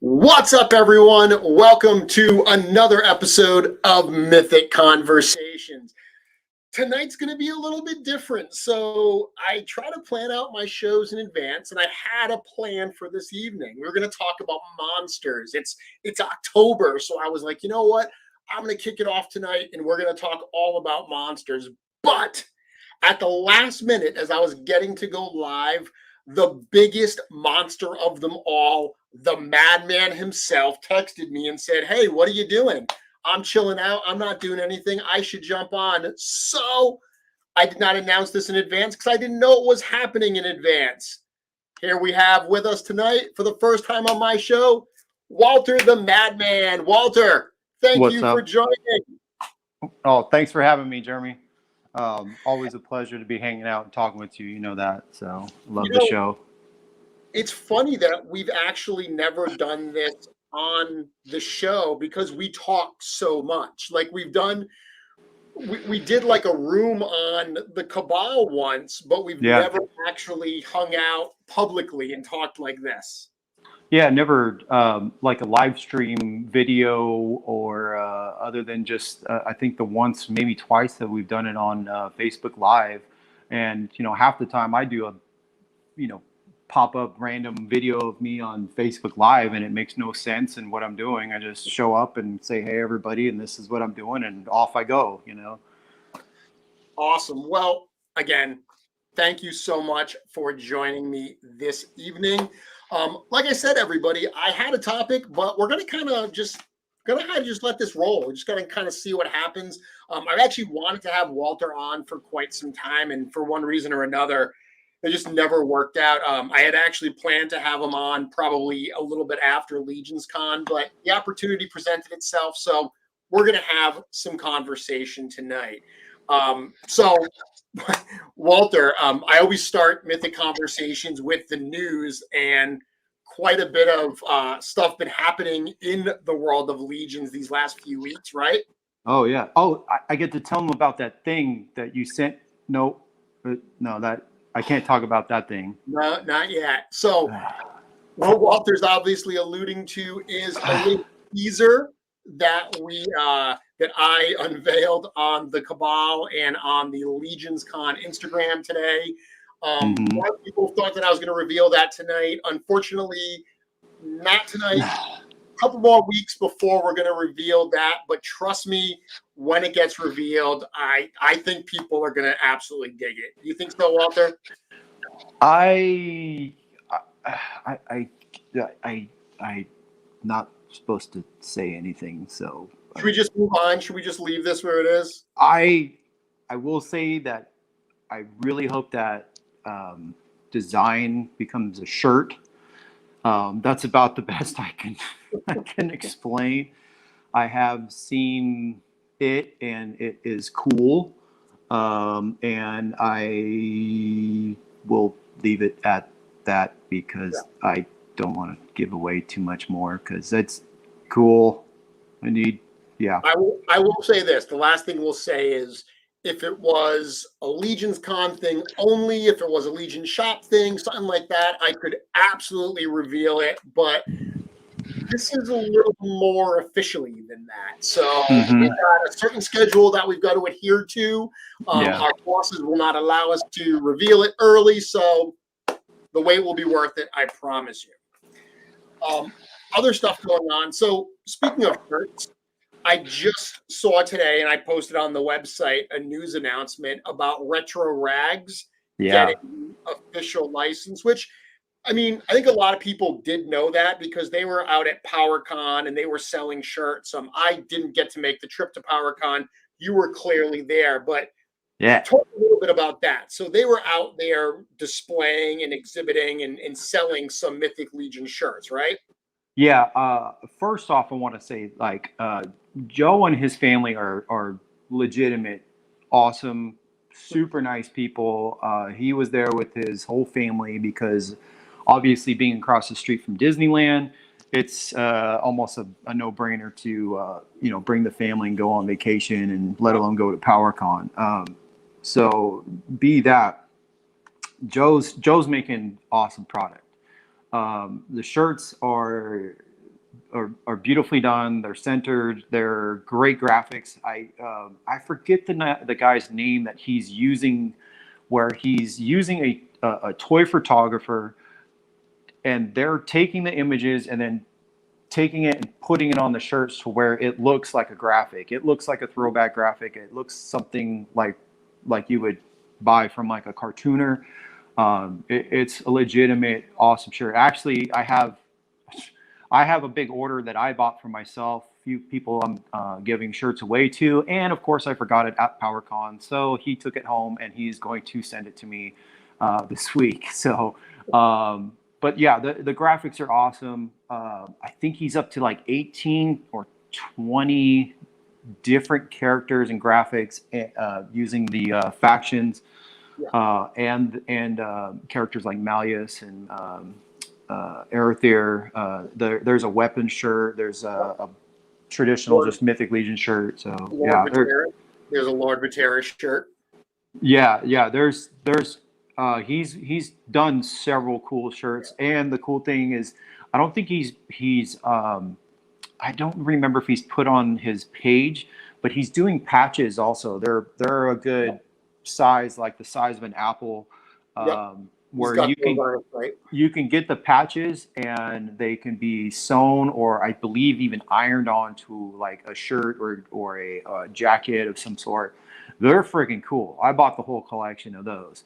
What's up, everyone? Welcome to another episode of Mythic Conversations. Tonight's going to be a little bit different. So I try to plan out my shows in advance, and I had a plan for this evening. We were going to talk about monsters. It's October, so I was like, you know what? I'm going to kick it off tonight, and we're going to talk all about monsters. But at the last minute, as I was getting to go live, the biggest monster of them all, the Madman himself, texted me and said, "Hey, what are you doing?" "I'm chilling out. I'm not doing anything. I should jump on." So I did not announce this in advance because I didn't know it was happening in advance. Here we have with us tonight, for the first time on my show, Walter the Madman. Walter, thank you for joining. Oh, thanks for having me, Jeremy. Always a pleasure to be hanging out and talking with you. You know that, so love the show. It's funny that we've actually never done this on the show because we talk so much. Like we did like a room on the Cabal once, but we've never actually hung out publicly and talked like this. Yeah, never like a live stream video or other than just I think the once, maybe twice that we've done it on Facebook Live. And, half the time I do a, pop up random video of me on Facebook Live and it makes no sense in what I'm doing. I just show up and say, "Hey, everybody, and this is what I'm doing," and off I go, Awesome. Well, again, thank you so much for joining me this evening. Like I said, everybody, I had a topic, but we're going to kind of just let this roll. We're just going to kind of see what happens. I've actually wanted to have Walter on for quite some time, and for one reason or another, it just never worked out. I had actually planned to have him on probably a little bit after Legions Con, but the opportunity presented itself, so we're going to have some conversation tonight. So, Walter, I always start Mythic Conversations with the news, and quite a bit of stuff been happening in the world of Legions these last few weeks, right? Oh, yeah. Oh, I get to tell them about that thing that you sent. No, that I can't talk about that thing. No, not yet. So, what Walter's obviously alluding to is a little teaser that I unveiled on the Cabal and on the Legions Con Instagram today. A lot of people thought that I was going to reveal that tonight. Unfortunately, not tonight. A couple more weeks before we're going to reveal that. But trust me, when it gets revealed, I think people are going to absolutely dig it. You think so, Walter? I not supposed to say anything, so should we just move on? Should we just leave this where it is? I will say that I really hope that design becomes a shirt. That's about the best I can explain. I have seen it and it is cool, and I will leave it at that because I don't want to give away too much more because it's cool. I will say this. The last thing we'll say is, if it was a Legions Con thing only, if it was a Legion shop thing, something like that, I could absolutely reveal it. But this is a little more officially than that. So we've got a certain schedule that we've got to adhere to. Our bosses will not allow us to reveal it early. So the wait will be worth it, I promise you. Other stuff going on. So speaking of shirts, I just saw today, and I posted on the website, a news announcement about Retro Rags getting official license, which, I mean, I think a lot of people did know that because they were out at PowerCon and they were selling shirts. I didn't get to make the trip to PowerCon. You were clearly there, but Yeah. Talk a little bit about that. So they were out there displaying and exhibiting and selling some Mythic Legion shirts, right? Yeah. First off, I want to say like Joe and his family are legitimate, awesome, super nice people. He was there with his whole family because obviously being across the street from Disneyland, it's almost a no-brainer to bring the family and go on vacation and let alone go to PowerCon. So be that Joe's making awesome product. The shirts are beautifully done. They're centered. They're great graphics. I forget the guy's name that he's using, where he's using a toy photographer, and they're taking the images and then taking it and putting it on the shirts to where it looks like a graphic. It looks like a throwback graphic. It looks something like you would buy from like a cartooner. It's a legitimate, awesome shirt. Actually, I have a big order that I bought for myself. Few people I'm giving shirts away to, and of course I forgot it at PowerCon, so he took it home and he's going to send it to me this week. So, but yeah, the graphics are awesome. I think he's up to like 18 or 20 different characters and graphics using the factions. And characters like Malleus and Arethyr. There's a weapon shirt. There's a traditional just Mythic Legion shirt. So Lord there's a Lord Vatera shirt. Yeah. There's he's done several cool shirts, and the cool thing is, I don't think he's I don't remember if he's put on his page, but he's doing patches also. They're a good size, like the size of an apple, where you can get the patches and they can be sewn, or I believe even ironed onto like a shirt or a jacket of some sort. They're freaking cool. I bought the whole collection of those,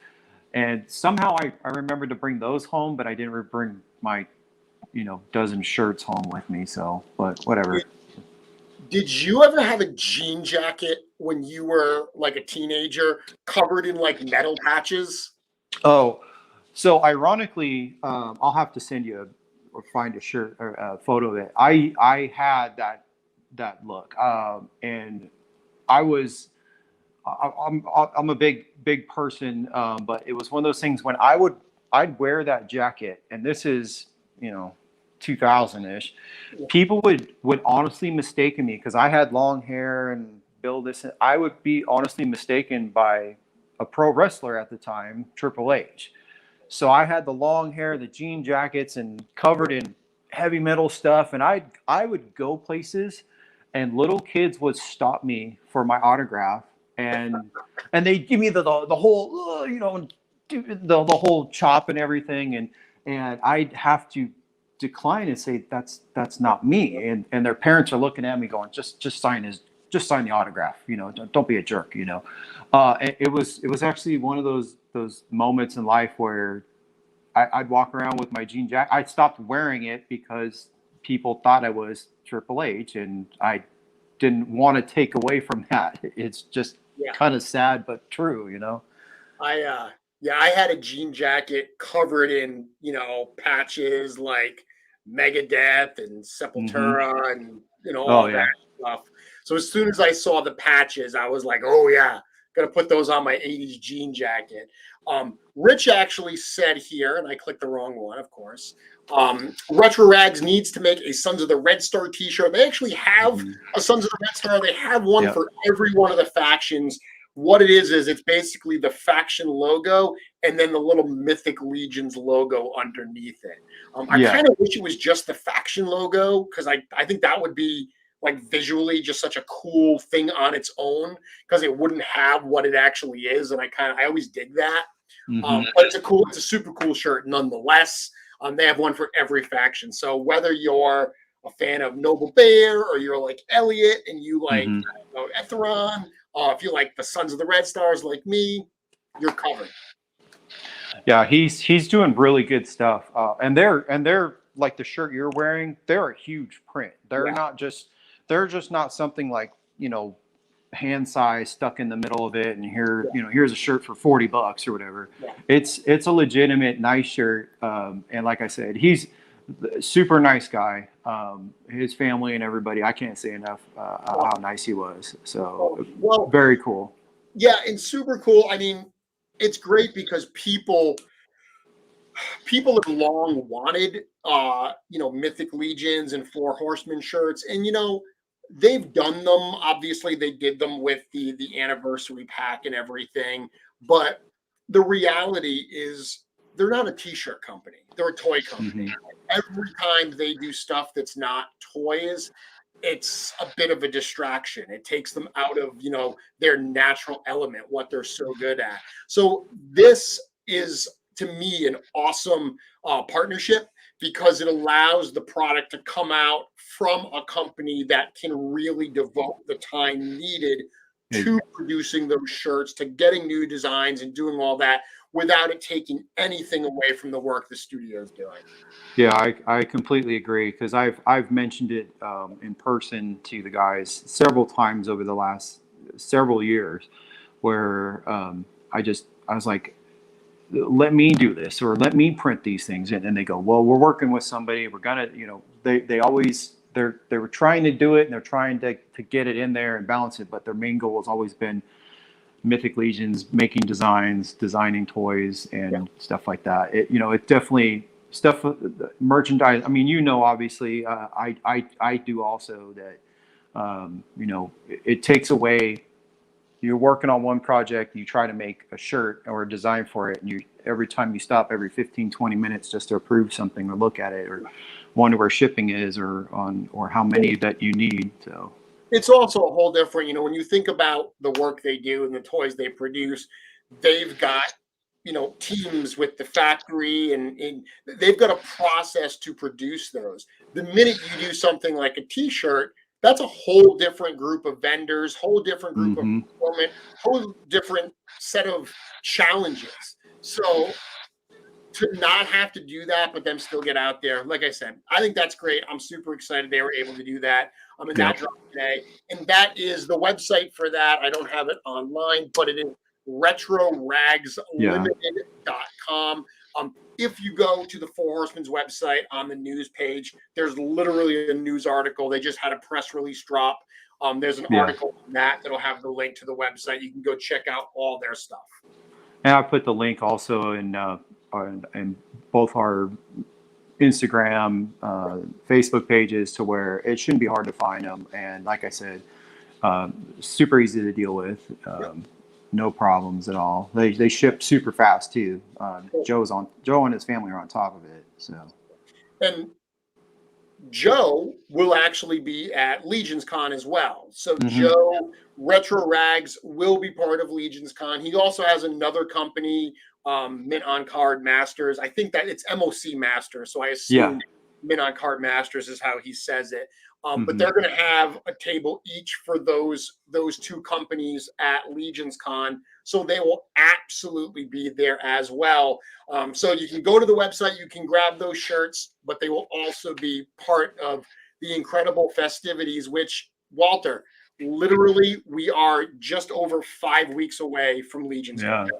and somehow I remembered to bring those home, but I didn't bring my dozen shirts home with me. So, but whatever. Did you ever have a jean jacket when you were like a teenager covered in like metal patches? Oh, so ironically, I'll have to send you or find a shirt or a photo of it. I had that look, and I was I'm a big person, but it was one of those things when I'd wear that jacket, and this is 2000-ish. People would honestly mistaken me because I had long hair and build this. I would be honestly mistaken by a pro wrestler at the time, Triple H. So I had the long hair, the jean jackets, and covered in heavy metal stuff. And I would go places, and little kids would stop me for my autograph, and they'd give me the whole the whole chop and everything, and I'd have to decline and say that's not me, and their parents are looking at me going, just sign the autograph, don't be a jerk. It was actually one of those moments in life where I'd walk around with my jean jacket. I stopped wearing it because people thought I was Triple H, and I didn't want to take away from that. It's just kind of sad but true. I had a jean jacket covered in patches like Megadeth and Sepultura and all that stuff. So as soon as I saw the patches, I was like, oh yeah, gonna put those on my 80s jean jacket. Rich actually said here, and I clicked the wrong one, of course. Retro Rags needs to make a Sons of the Red Star t-shirt. They actually have a Sons of the Red Star. They have one for every one of the factions. What it is it's basically the faction logo and then the little Mythic Legions logo underneath it. I kind of wish it was just the faction logo, because I think that would be like visually just such a cool thing on its own, because it wouldn't have what it actually is. And I always dig that. But it's a super cool shirt nonetheless. They have one for every faction. So whether you're a fan of Noble Bear, or you're like Elliot and you like Etheron, if you like the Sons of the Red Stars like me, you're covered. Yeah, he's doing really good stuff. And they're like the shirt you're wearing. They're a huge print. They're just not something like hand size stuck in the middle of it, and here, here's a shirt for $40 or whatever. Yeah. It's a legitimate nice shirt. And like I said, he's a super nice guy. His family and everybody, I can't say enough how nice he was. So very cool. Yeah, and super cool. I mean, it's great because people have long wanted Mythic Legions and Four Horsemen shirts, and they've done them. Obviously they did them with the anniversary pack and everything, but the reality is they're not a t-shirt company, they're a toy company. Every time they do stuff that's not toys, it's a bit of a distraction. It takes them out of their natural element, what they're so good at. So this is, to me, an awesome partnership, because it allows the product to come out from a company that can really devote the time needed to producing those shirts, to getting new designs and doing all that without it taking anything away from the work the studio is doing. Yeah, I completely agree, because I've mentioned it in person to the guys several times over the last several years, where I was like, let me do this, or let me print these things. And they go, well, we're working with somebody, we're gonna, they were trying to do it, and they're trying to get it in there and balance it, but their main goal has always been Mythic Legions, making designs, designing toys and stuff like that. It definitely stuff, merchandise. I mean, obviously I do also that, it takes away. You're working on one project, you try to make a shirt or a design for it, and every time you stop every 15-20 minutes just to approve something or look at it or wonder where shipping is or how many that you need. So it's also a whole different, when you think about the work they do and the toys they produce, they've got teams with the factory, and they've got a process to produce those. The minute you do something like a t-shirt, that's a whole different group of vendors, whole different group of procurement, whole different set of challenges. So to not have to do that, but them still get out there, like I said, I think that's great. I'm super excited they were able to do that. And that dropped today. And that is the website for that. I don't have it online, but it is retroragsLimited.com. If you go to the Four Horsemen's website on the news page, there's literally a news article. They just had a press release drop. There's an article on that'll have the link to the website. You can go check out all their stuff. And I put the link also in both our Instagram, Facebook pages, to where it shouldn't be hard to find them. And like I said, super easy to deal with. No problems at all. They ship super fast too. Joe and his family are on top of it. So, and Joe will actually be at Legions Con as well. So Joe, Retro Rags, will be part of Legions Con. He also has another company, Mint on Card Masters. I think that it's MOC Masters. So I assume Mint on Card Masters is how he says it. But they're going to have a table each for those two companies at Legions Con. So they will absolutely be there as well. So you can go to the website, you can grab those shirts, but they will also be part of the incredible festivities, which, Walter, literally we are just over 5 weeks away from Legions Con.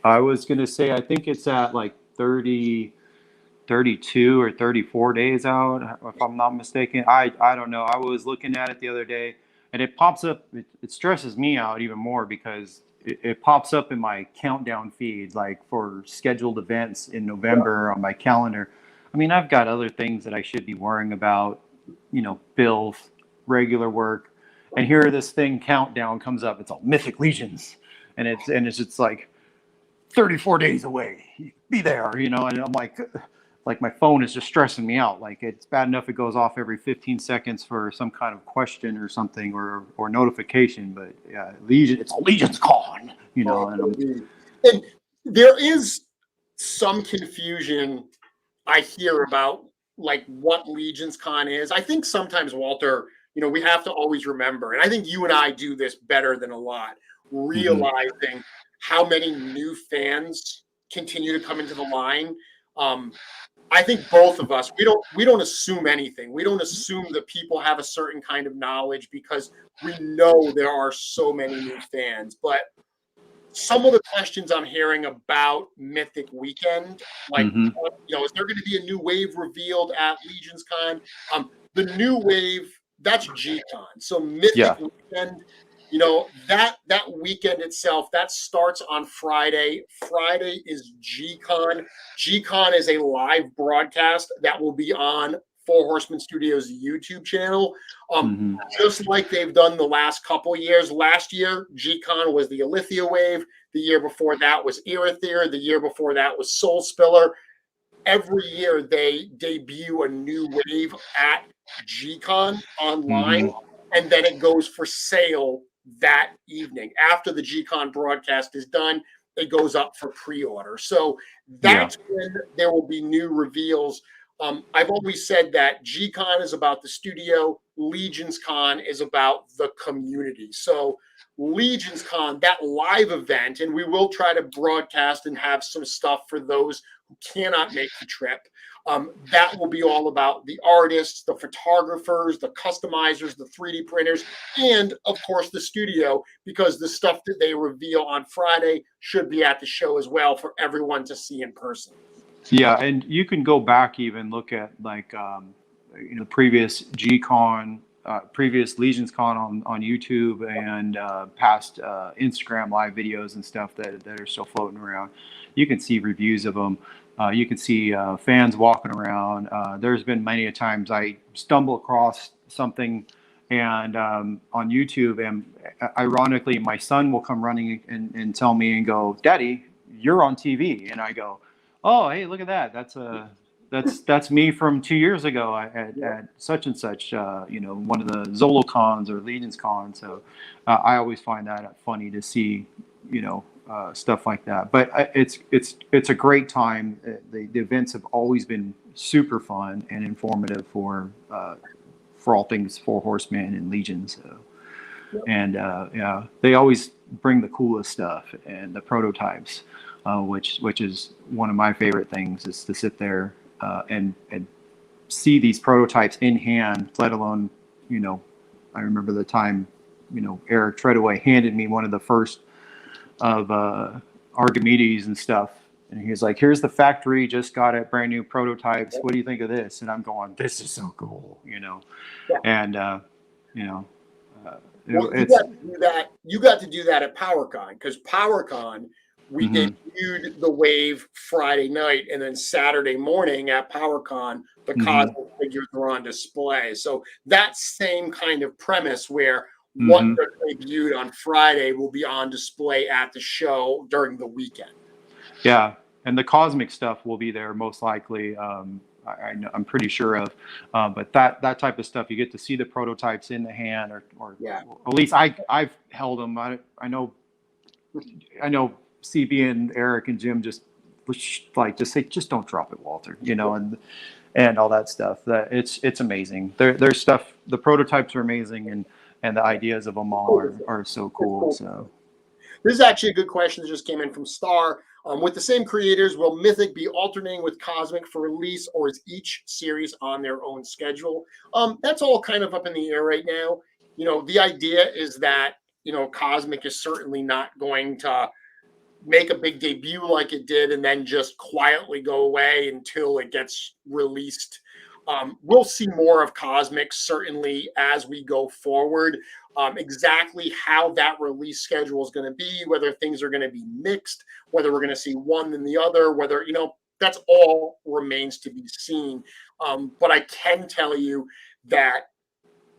I was going to say, I think it's at like 32 or 34 days out, if I'm not mistaken. I don't know. I was looking at it the other day, and it pops up. It stresses me out even more, because it pops up in my countdown feed, like for scheduled events in November on my calendar. I mean, I've got other things that I should be worrying about, bills, regular work, and here this thing countdown comes up. It's all Mythic Legions, and it's just like 34 days away. Be there, and I'm like my phone is just stressing me out. Like, it's bad enough it goes off every 15 seconds for some kind of question or something or notification, but yeah, it's a Legion's Con, and there is some confusion I hear about, like, what Legion's Con is. I think sometimes, Walter, we have to always remember, and I think you and I do this better than a lot, realizing how many new fans continue to come into the line. I think both of us, we don't assume anything. We don't assume that people have a certain kind of knowledge because we know there are so many new fans. But some of the questions I'm hearing about Mythic Weekend, like, Mm-hmm. is there going to be a new wave revealed at Legions Con? The new wave, that's G-Con. So Mythic Weekend, that weekend itself, that starts on Friday. Friday is G-Con. G-Con is a live broadcast that will be on Four Horsemen Studios YouTube channel. Just like they've done the last couple years. Last year, G-Con was the Alithia wave. The year before that was Irithyr. The year before that was Soul Spiller. Every year they debut a new wave at G-Con online, and then it goes for sale that evening. After the G-Con broadcast is done, it goes up for pre-order. So that's when there will be new reveals. I've always said that G-Con is about the studio, Legions Con is about the community. So Legions Con, that live event, and we will try to broadcast and have some stuff for those who cannot make the trip. That will be all about the artists, the photographers, the customizers, the 3D printers, and of course the studio, because the stuff that they reveal on Friday should be at the show as well for everyone to see in person. Yeah, and you can go back, even look at like previous G-Con, previous Legions Con on YouTube, and past Instagram live videos and stuff that are still floating around. You can see reviews of them. You can see fans walking around. There's been many a times I stumble across something and on YouTube, and ironically, my son will come running and tell me and go, "Daddy, you're on TV," and I go, "Oh, hey, look at that! That's me from 2 years ago at such and such, one of the Zolo cons or Legions cons." So I always find that funny to see, stuff like that. But it's a great time. The events have always been super fun and informative for all things Four Horsemen and Legions. So. And they always bring the coolest stuff and the prototypes. Which is one of my favorite things, is to sit there and see these prototypes in hand, let alone, I remember the time, Eric Treadaway handed me one of the first of Archimedes and stuff. And he was like, "Here's the factory, just got it, brand new prototypes. What do you think of this?" And I'm going, "This is so cool," and, well, you got to do that. You got to do that at PowerCon, because PowerCon, we debuted the wave Friday night, and then Saturday morning at PowerCon, the cosmic figures were on display. So that same kind of premise where what they're debuted on Friday will be on display at the show during the weekend. Yeah, and the cosmic stuff will be there most likely. I'm pretty sure of, but that type of stuff, you get to see the prototypes in the hand, or at least I've held them. I know CB and Eric and Jim just say, "Just don't drop it, Walter," and all that stuff. That it's amazing. There's stuff. The prototypes are amazing, and the ideas of them all are so cool. So this is actually a good question that just came in from Star. With the same creators, will Mythic be alternating with Cosmic for release, or is each series on their own schedule? That's all kind of up in the air right now. The idea is that, Cosmic is certainly not going to make a big debut like it did and then just quietly go away until it gets released. We'll see more of Cosmic certainly as we go forward. Exactly how that release schedule is going to be, whether things are going to be mixed, whether we're going to see one than the other, whether, that's all remains to be seen. But I can tell you that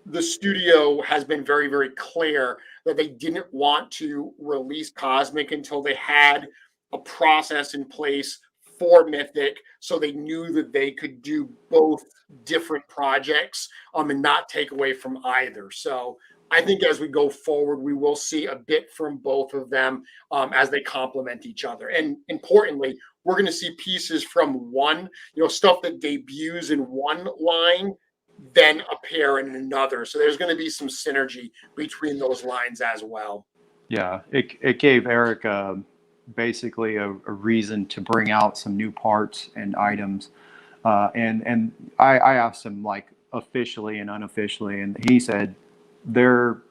the studio has been very, very clear that they didn't want to release Cosmic until they had a process in place for Mythic, so they knew that they could do both different projects and not take away from either. So I think as we go forward, we will see a bit from both of them as they complement each other. And importantly, we're going to see pieces from one, stuff that debuts in one line then appear in another. So there's going to be some synergy between those lines as well. Yeah, it gave Eric basically a reason to bring out some new parts and items. And I asked him like officially and unofficially, and he said they're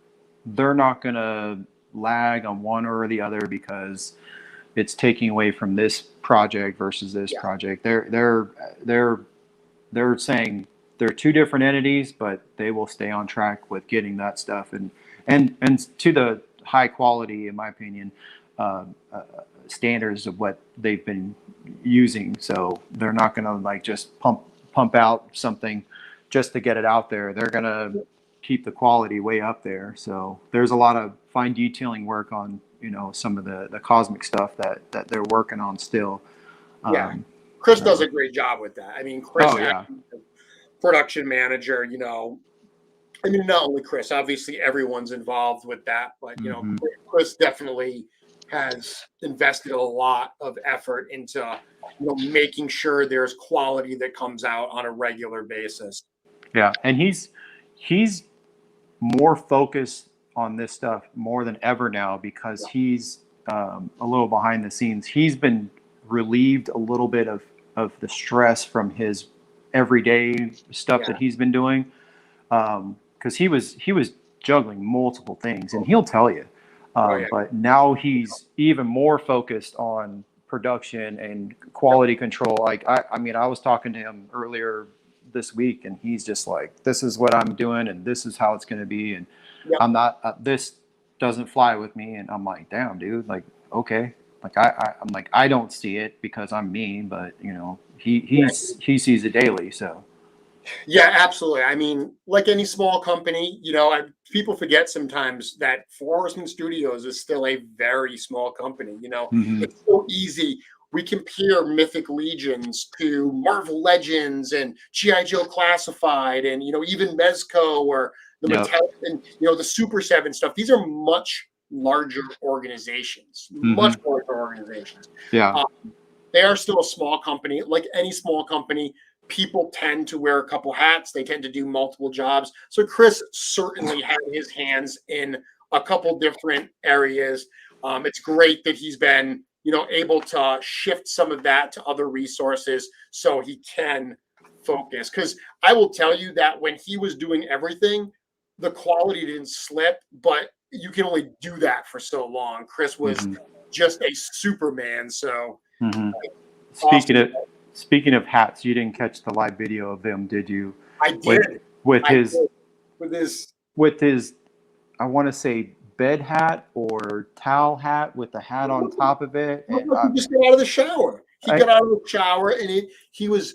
not gonna lag on one or the other because it's taking away from this project versus this project. They're saying they're two different entities, but they will stay on track with getting that stuff and to the high quality, in my opinion, standards of what they've been using. So they're not going to like just pump out something just to get it out there. They're going to keep the quality way up there. So there's a lot of fine detailing work on, you know, some of the cosmic stuff that they're working on still. Chris does a great job with that. I mean, Chris, yeah. Production manager, you know, I mean, not only Chris, obviously everyone's involved with that, but, you know, Chris definitely has invested a lot of effort into, you know, making sure there's quality that comes out on a regular basis. Yeah. And he's more focused on this stuff more than ever now because he's a little behind the scenes. He's been relieved a little bit of the stress from his everyday stuff that he's been doing. Because he was juggling multiple things, and he'll tell you. But now he's even more focused on production and quality control. Like I mean, I was talking to him earlier this week, and he's just like, "This is what I'm doing, and this is how it's going to be." And I'm not. This doesn't fly with me, and I'm like, "Damn, dude! Like, okay." Like I'm like, I don't see it because I'm me, but you know, he sees it daily, so. Yeah, absolutely. I mean, like any small company, you know, people forget sometimes that Horseman Studios is still a very small company. You know, it's so easy. We compare Mythic Legions to Marvel Legends and G.I. Joe Classified and, you know, even Mezco or the Mattel and, you know, the Super 7 stuff. These are much larger organizations, much larger organizations. Yeah. They are still a small company. Like any small company, people tend to wear a couple hats. They tend to do multiple jobs. So Chris certainly had his hands in a couple different areas. It's great that he's been, you know, able to shift some of that to other resources so he can focus. Because I will tell you that when he was doing everything, the quality didn't slip, but you can only do that for so long. Chris was just a Superman. So Speaking of hats, you didn't catch the live video of him, did you? I did. With his, I want to say bed hat or towel hat with the hat on top of it. And he just got out of the shower. He got out of the shower and he was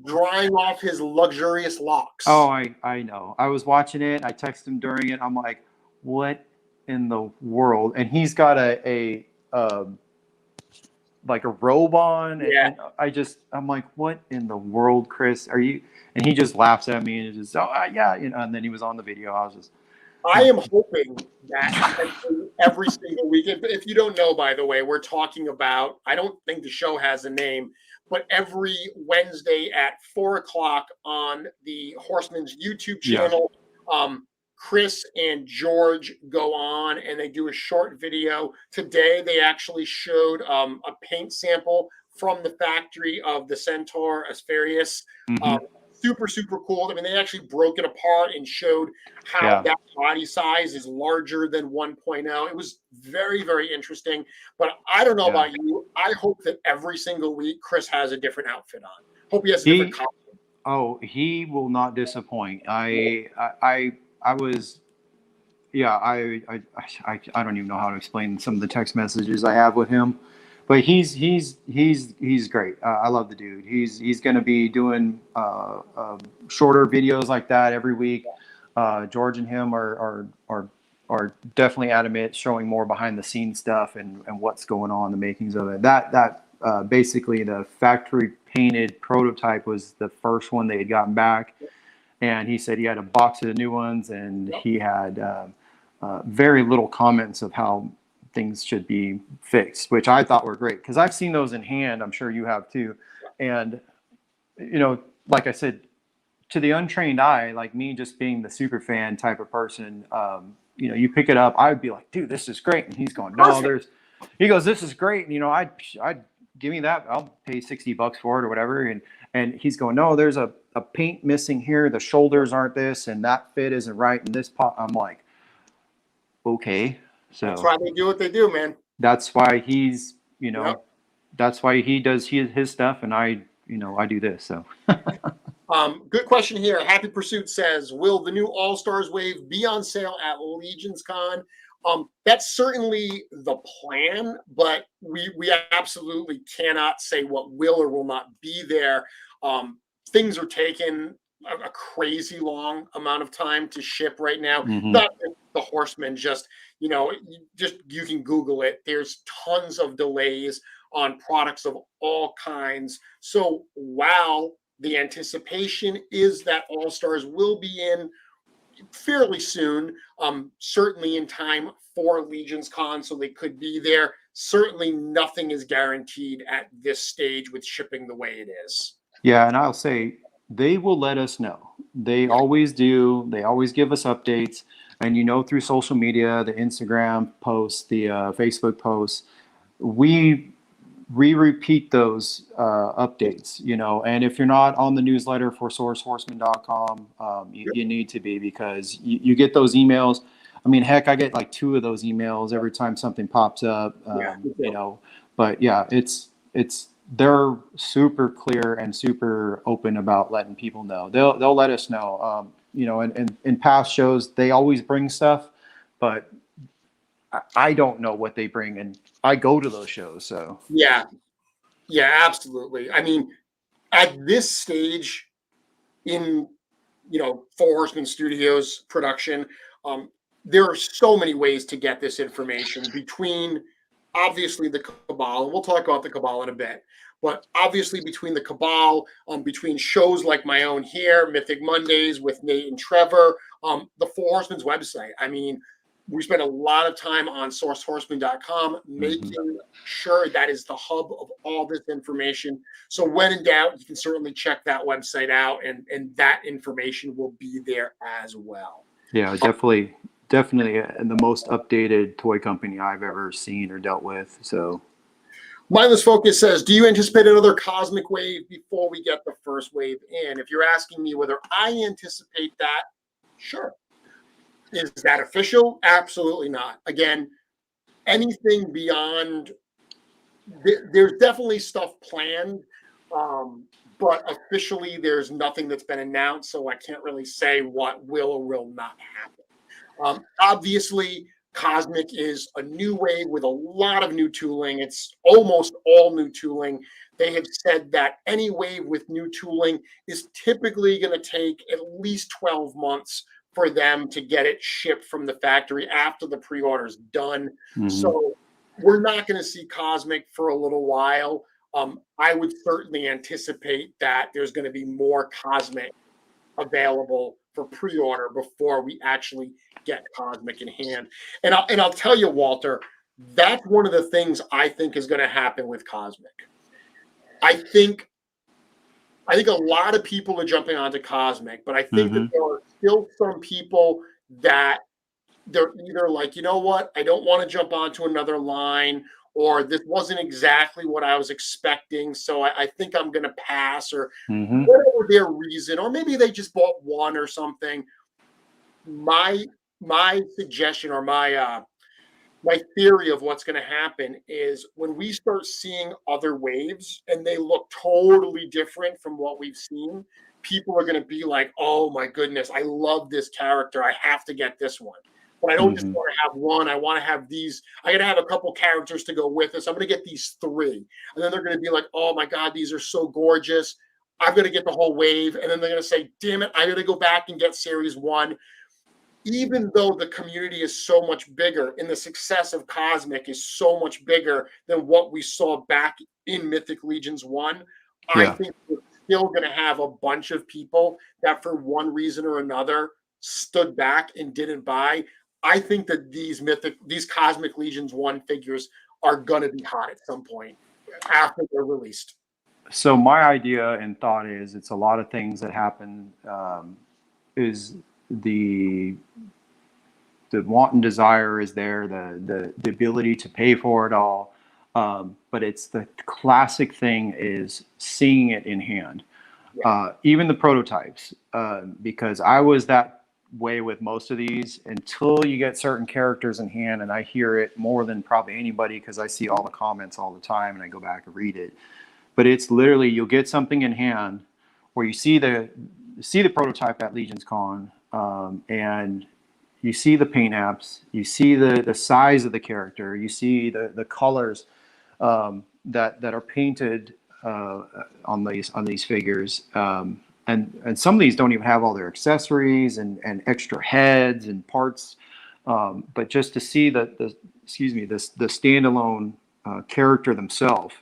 drying off his luxurious locks. Oh, I know. I was watching it. I texted him during it. I'm like, what in the world? And he's got a like a robe on. And I'm like, what in the world, Chris? Are you? And he just laughs at me and just, yeah, you know. And then he was on the video. I am hoping that every single week. If you don't know, by the way, we're talking about. I don't think the show has a name, but every Wednesday at 4:00 on the Horseman's YouTube channel. Chris and George go on and they do a short video. Today, they actually showed a paint sample from the factory of the Centaur Asperius. Super, super cool. I mean, they actually broke it apart and showed how that body size is larger than 1.0. It was very, very interesting. But I don't know about you. I hope that every single week Chris has a different outfit on. Hope he has a different costume. Oh, he will not disappoint. I was, I don't even know how to explain some of the text messages I have with him, but he's great. I love the dude. He's going to be doing shorter videos like that every week. George and him are definitely adamant, showing more behind the scenes stuff and what's going on, the makings of it. That basically the factory painted prototype was the first one they had gotten back. And he said he had a box of the new ones, and he had very little comments of how things should be fixed, which I thought were great because I've seen those in hand. I'm sure you have too. And, you know, like I said, to the untrained eye, like me just being the super fan type of person, you know, you pick it up, I would be like, dude, this is great. And he's going, no, He goes, "This is great. You know, I'd give me that. I'll pay $60 for it or whatever." And he's going, "No, there's a paint missing here. The shoulders aren't this, and that fit isn't right. And this pot." I'm like, okay. So That's why they do what they do, man. that's why he's, Yep. that's why he does his stuff, and I do this. So Good question here. Happy Pursuit says, will the new All Stars wave be on sale at Legions Con? That's certainly the plan, but we absolutely cannot say what will or will not be there. Things are taking a crazy long amount of time to ship right now. Not the Horsemen, just you can Google it. There's tons of delays on products of all kinds. So while the anticipation is that All Stars will be in fairly soon, certainly in time for Legions Con, so they could be there. Certainly nothing is guaranteed at this stage with shipping the way it is. Yeah, and I'll say they will let us know. They always do. They always give us updates. And through social media, the Instagram posts, the Facebook posts, we repeat those updates, and if you're not on the newsletter for sourcehorseman.com, you need to be, because you get those emails. I mean, heck, I get like 2 of those emails every time something pops up, but yeah, they're super clear and super open about letting people know. They'll let us know, and in past shows, they always bring stuff, but I don't know what they bring, and I go to those shows, so. Yeah, absolutely. I mean, at this stage in, Four Horsemen Studios production, there are so many ways to get this information between, obviously, the Cabal. We'll talk about the Cabal in a bit, but obviously between the Cabal, between shows like my own here, Mythic Mondays with Nate and Trevor, the Four Horsemen's website. I mean, we spend a lot of time on sourcehorseman.com making sure that is the hub of all this information. So when in doubt, you can certainly check that website out, and that information will be there as well. Yeah, definitely the most updated toy company I've ever seen or dealt with. So Mindless Focus says, do you anticipate another cosmic wave before we get the first wave in? If you're asking me whether I anticipate that, sure. Is that official? Absolutely not. Again, anything beyond, there's definitely stuff planned, but officially there's nothing that's been announced, so I can't really say what will or will not happen. Obviously, Cosmic is a new wave with a lot of new tooling. It's almost all new tooling. They have said that any wave with new tooling is typically going to take at least 12 months for them to get it shipped from the factory after the pre-order is done. So we're not going to see Cosmic for a little while. I would certainly anticipate that there's going to be more Cosmic available for pre-order before we actually get Cosmic in hand. And I'll tell you, Walter, that's one of the things I think is going to happen with Cosmic. I think a lot of people are jumping onto Cosmic, but I think that there are still some people that they're either like, you know what, I don't want to jump onto another line, or this wasn't exactly what I was expecting, so I think I'm going to pass, or whatever their reason, or maybe they just bought one or something. My suggestion, or my theory of what's going to happen is, when we start seeing other waves and they look totally different from what we've seen, people are going to be like, oh my goodness, I love this character, I have to get this one. But I don't just want to have one, I want to have these. I got to have a couple characters to go with this. I'm going to get these 3. And then they're going to be like, oh my God, these are so gorgeous, I'm going to get the whole wave. And then they're going to say, damn it, I got to go back and get series 1. Even though the community is so much bigger, and the success of Cosmic is so much bigger than what we saw back in Mythic Legions 1, I think we're still going to have a bunch of people that, for one reason or another, stood back and didn't buy. I think that these Cosmic Legions 1 figures are going to be hot at some point after they're released. So my idea and thought is, it's a lot of things that happen. Is the want and desire is there, the ability to pay for it all. But it's the classic thing is seeing it in hand. Even the prototypes, because I was that way with most of these until you get certain characters in hand, and I hear it more than probably anybody because I see all the comments all the time and I go back and read it. But it's literally you'll get something in hand where you see the prototype at Legion's Con, and you see the paint apps, you see the size of the character, you see the colors that are painted on these figures, and some of these don't even have all their accessories and extra heads and parts, but just to see the standalone character themselves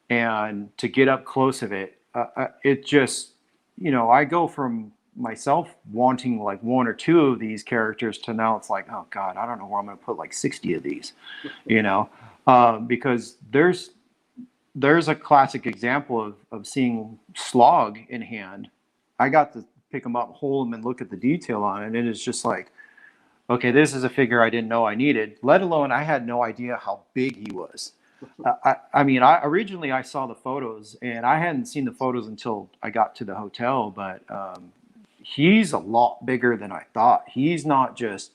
and to get up close of it, it just, I go from myself wanting like one or two of these characters to now it's like, oh God, I don't know where I'm going to put like 60 of these, because there's a classic example of seeing Slog in hand. I got to pick him up, hold him, and look at the detail on it, and it's just like, okay, this is a figure I didn't know I needed, let alone I had no idea how big he was. I mean, originally I saw the photos, and I hadn't seen the photos until I got to the hotel, but he's a lot bigger than I thought. He's not just,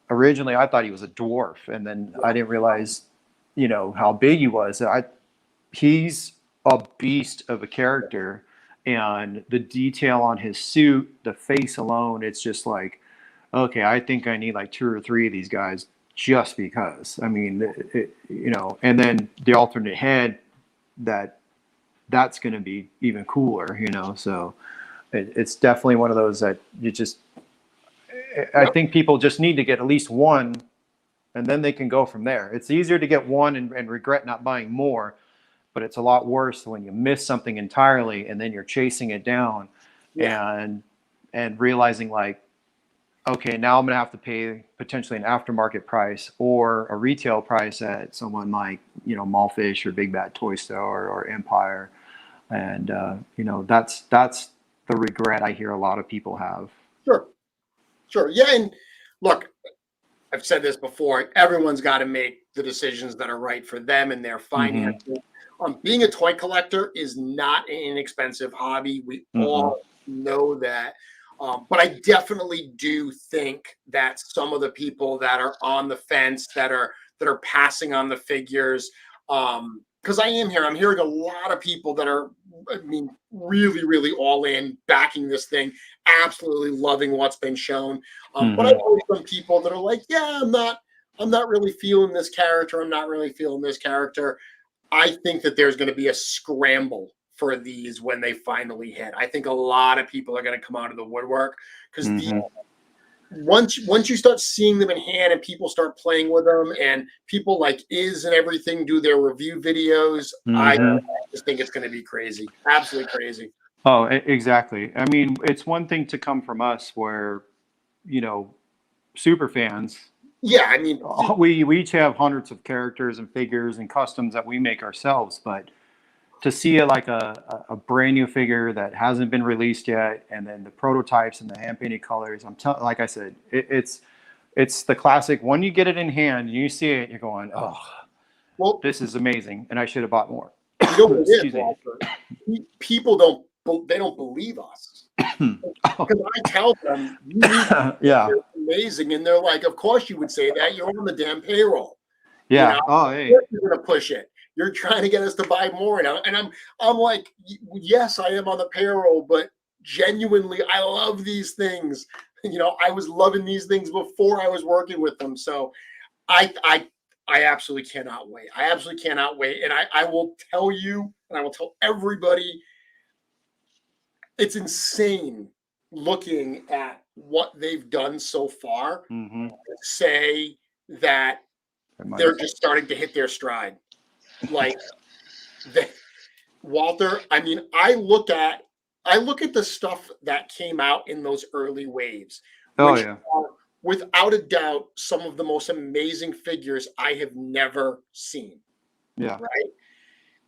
originally I thought he was a dwarf, and then I didn't realize, how big he was. He's a beast of a character, and the detail on his suit, the face alone, it's just like, okay, I think I need like 2 or 3 of these guys just because. I mean, and then the alternate head, that's going to be even cooler, so it's definitely one of those that I think people just need to get at least one, and then they can go from there. It's easier to get one and regret not buying more, but it's a lot worse when you miss something entirely and then you're chasing it down and realizing like, okay, now I'm going to have to pay potentially an aftermarket price or a retail price at someone like, Mallfish or Big Bad Toy Store or Empire. And, that's the regret I hear a lot of people have. Sure. Yeah. And look, I've said this before, everyone's got to make the decisions that are right for them and their finances. Being a toy collector is not an inexpensive hobby. We all know that. But I definitely do think that some of the people that are on the fence, that are passing on the figures, because I'm hearing a lot of people that are, really, really all in, backing this thing, absolutely loving what's been shown. But I know some people that are like, yeah, I'm not really feeling this character. I'm not really feeling this character. I think that there's going to be a scramble for these when they finally hit. I think a lot of people are going to come out of the woodwork because once you start seeing them in hand and people start playing with them and people like Iz and everything do their review videos, I just think it's going to be crazy. Absolutely crazy. Oh, exactly. I mean, it's one thing to come from us where, super fans. Yeah, I mean, we each have hundreds of characters and figures and customs that we make ourselves, but to see a brand new figure that hasn't been released yet, and then the prototypes and the hand painted colors, like I said, it's the classic. When you get it in hand and you see it, you're going, oh, well, this is amazing, and I should have bought more. Excuse me. People don't believe us. Because I tell them, it's amazing, and they're like, of course you would say that. You're on the damn payroll. Yeah. Oh, hey. You're gonna push it. You're trying to get us to buy more now, and I'm like, yes, I am on the payroll, but genuinely, I love these things. I was loving these things before I was working with them. So, I absolutely cannot wait. I absolutely cannot wait, and I will tell you, and I will tell everybody, it's insane looking at what they've done so far. Say that they're just starting to hit their stride. Like Walter, I mean, I look at the stuff that came out in those early waves. Which are, without a doubt, some of the most amazing figures I have never seen. Yeah. Right.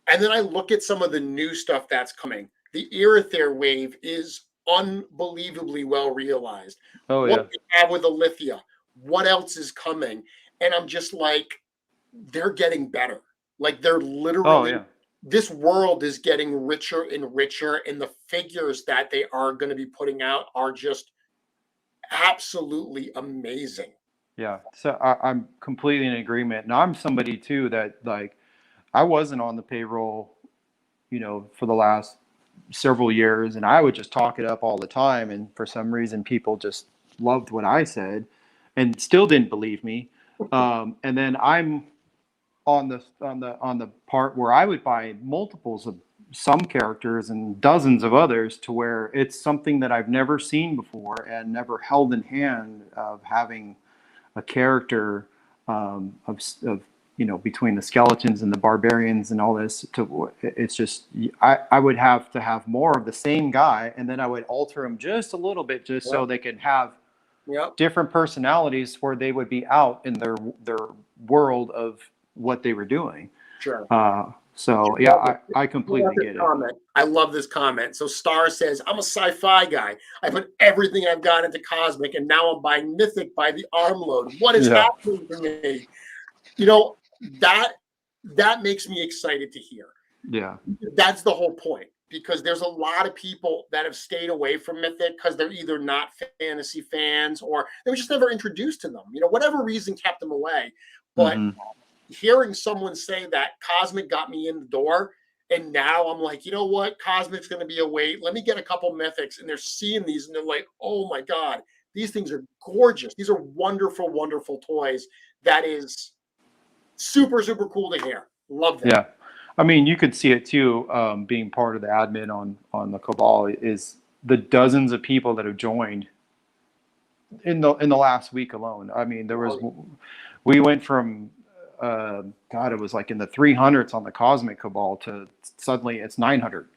And then I look at some of the new stuff that's coming. The Irithyr wave is unbelievably well realized. Oh What yeah. we have with Alithia, what else is coming? And I'm just like, they're getting better. Like they're Oh literally, yeah. this world is getting richer and richer, and the figures that they are going to be putting out are just absolutely amazing. Yeah. So I'm completely in agreement. And I'm somebody too that like I wasn't on the payroll, for the last several years, and I would just talk it up all the time. And for some reason, people just loved what I said, and still didn't believe me. And then I'm on the part where I would buy multiples of some characters and dozens of others, to where it's something that I've never seen before and never held in hand, of having a character, of between the skeletons and the barbarians and all this. It's just, I would have to have more of the same guy, and then I would alter him just a little bit, just so Yep. they could have Yep. different personalities, where they would be out in their world of what they were doing. Sure. So yeah, I completely get it. Comment. I love this comment. So Star says, I'm a sci-fi guy. I put everything I've got into Cosmic, and now I'm buying Mythic by the armload. What is Yeah. happening to me? You know, that makes me excited to hear. Yeah. That's the whole point, because there's a lot of people that have stayed away from Mythic because they're either not fantasy fans, or they were just never introduced to them. Whatever reason kept them away. But hearing someone say that Cosmic got me in the door, and now I'm like, you know what? Cosmic's going to be a wait. Let me get a couple Mythics. And they're seeing these and they're like, oh my God, these things are gorgeous. These are wonderful, wonderful toys. That is super, super cool to hear. Love that. Yeah. I mean, you could see it too, being part of the admin on the Cabal, is the dozens of people that have joined in the last week alone. I mean, we went from, God, it was like in the 300s on the Cosmic Cabal to suddenly it's 900.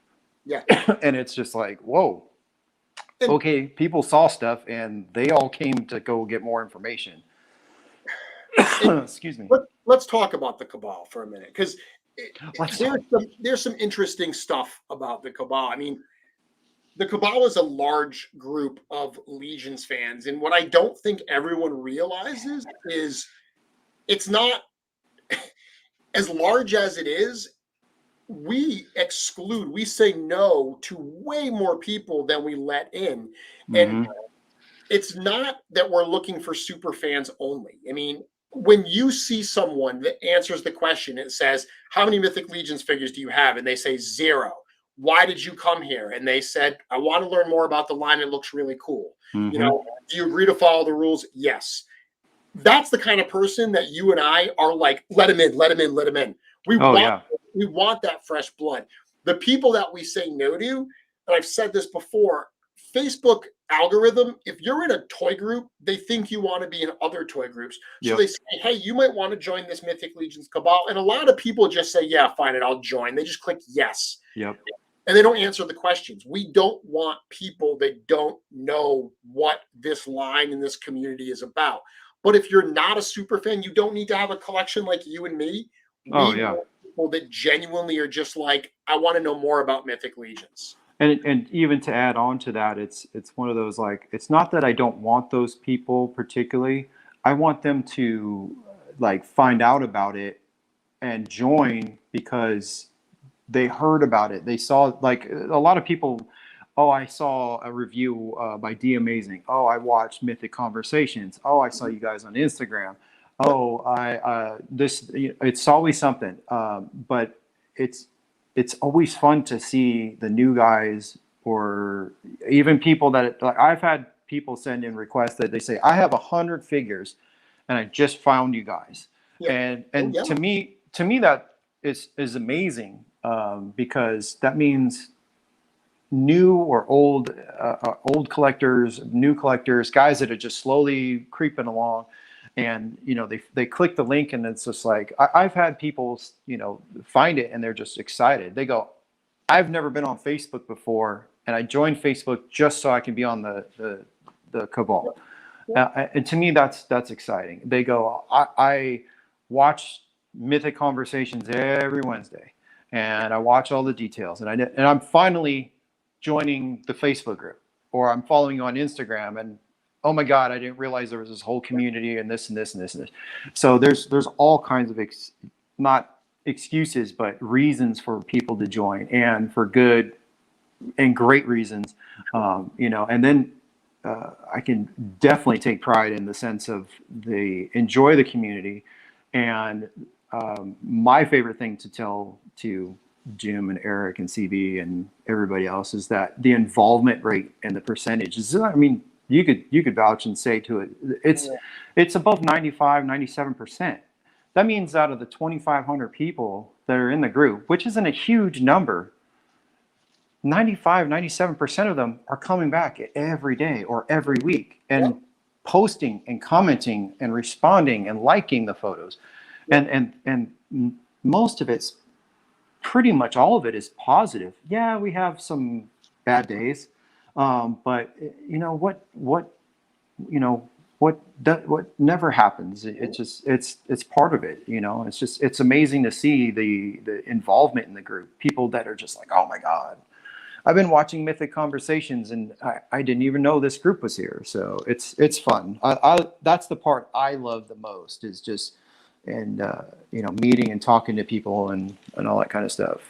Yeah. And it's just like, whoa. And- okay, people saw stuff and they all came to go get more information. Excuse me. Let's talk about the Cabal for a minute, because there's some interesting stuff about the Cabal. I mean, the Cabal is a large group of Legions fans, and what I don't think everyone realizes is it's not as large as it is. We say no to way more people than we let in. And it's not that we're looking for super fans only. I mean, when you see someone that answers the question, it says, how many Mythic Legions figures do you have? And they say 0. Why did you come here? And they said, I want to learn more about the line. It looks really cool. Do you agree to follow the rules? Yes. That's the kind of person that you and I are like, let him in, let him in, let him in. We want that fresh blood. The people that we say no to, and I've said this before, Facebook algorithm, if you're in a toy group, they think you want to be in other toy groups. So they say, hey, you might want to join this Mythic Legions Cabal. And a lot of people just say, yeah, fine, and I'll join. They just click yes. Yep. And they don't answer the questions. We don't want people that don't know what this line in this community is about. But if you're not a super fan, you don't need to have a collection like you and me. We want people that genuinely are just like, I want to know more about Mythic Legions. And even to add on to that, it's one of those, like, it's not that I don't want those people particularly. I want them to like find out about it and join because they heard about it. They saw, like, a lot of people. Oh, I saw a review by D Amazing. Oh, I watched Mythic Conversations. Oh, I saw you guys on Instagram. Oh, it's always something. But it's always fun to see the new guys, or even people that, like, I've had people send in requests that they say, I have 100 figures and I just found you guys. And to me that is amazing, because that means new or old collectors, new collectors, guys that are just slowly creeping along, and they click the link, and it's just like, I've had people find it and they're just excited. They go, I've never been on Facebook before, and I joined Facebook just so I can be on the Cabal. And to me, that's exciting. They go, I watch Mythic Conversations every Wednesday, and I watch all the details, and I'm finally joining the Facebook group. or I'm following you on Instagram, and oh my God, I didn't realize there was this whole community and this and this and this and this. So there's all kinds of not excuses, but reasons for people to join, and for good and great reasons. And then I can definitely take pride in the sense of they enjoy the community. And my favorite thing to tell to Jim and Eric and CB and everybody else is that the involvement rate and the percentage is, I mean, you could vouch and say to it, it's above 97%. That means out of the 2,500 people that are in the group, which isn't a huge number, 97% of them are coming back every day or every week and posting and commenting and responding and liking the photos. And most of it's pretty much all of it is positive. Yeah, we have some bad days. But what never happens. It's part of it. It's amazing to see the involvement in the group. People that are just like, oh my God, I've been watching Mythic Conversations and I didn't even know this group was here. So it's fun. That's the part I love the most, is just, meeting and talking to people and all that kind of stuff,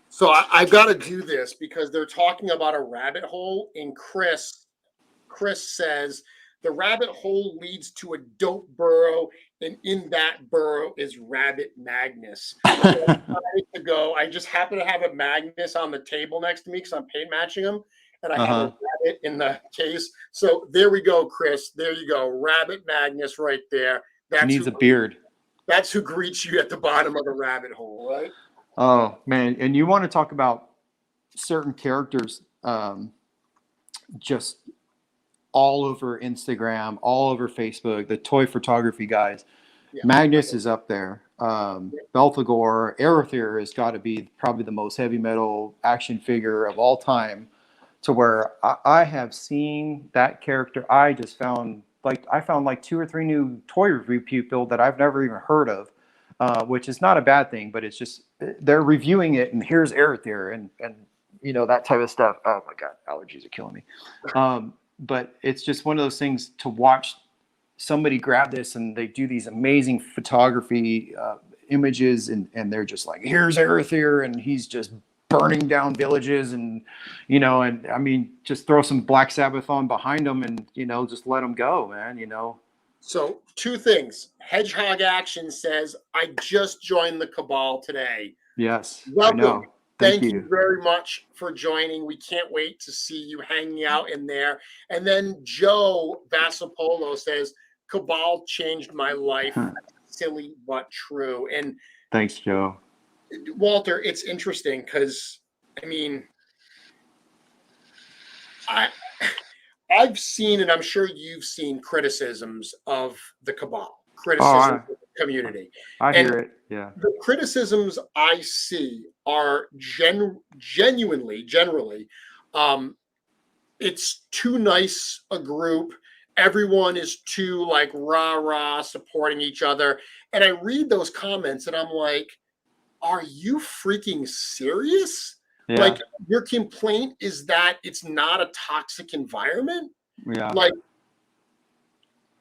So I've got to do this because they're talking about a rabbit hole, and Chris says the rabbit hole leads to a dope burrow, and in that burrow is Rabbit Magnus. So I just happen to have a Magnus on the table next to me because I'm paint matching them, and I have a rabbit in the case. So there we go, Chris. There you go, Rabbit Magnus right there. He needs a beard. That's who greets you at the bottom of the rabbit hole, right? Oh man, and you want to talk about certain characters, just all over Instagram, all over Facebook, the toy photography guys. Yeah. Magnus is up there. Belphegor, Aerother has got to be probably the most heavy metal action figure of all time, to where I have seen that character. I found like 2 or 3 new toy review people that I've never even heard of, which is not a bad thing, but it's just they're reviewing it, and here's Aerother and that type of stuff. Oh my God, allergies are killing me. But it's just one of those things to watch somebody grab this and they do these amazing photography images, and they're just like, here's Aerother, and he's just burning down villages, and and I mean, just throw some Black Sabbath on behind them and just let them go, man. So 2 things. Hedgehog Action says, I just joined the Cabal today. Yes. Welcome. Thank you very much for joining. We can't wait to see you hanging out in there. And then Joe Vassapolo says, Cabal changed my life. Silly but true. And thanks, Joe. Walter, it's interesting because, I mean, I've seen, and I'm sure you've seen, criticisms of the Cabal, criticism of the community. I hear it. Yeah. The criticisms I see are generally, it's too nice a group. Everyone is too like rah supporting each other. And I read those comments and I'm like, are you freaking serious? Yeah. Like, your complaint is that it's not a toxic environment? Yeah. Like,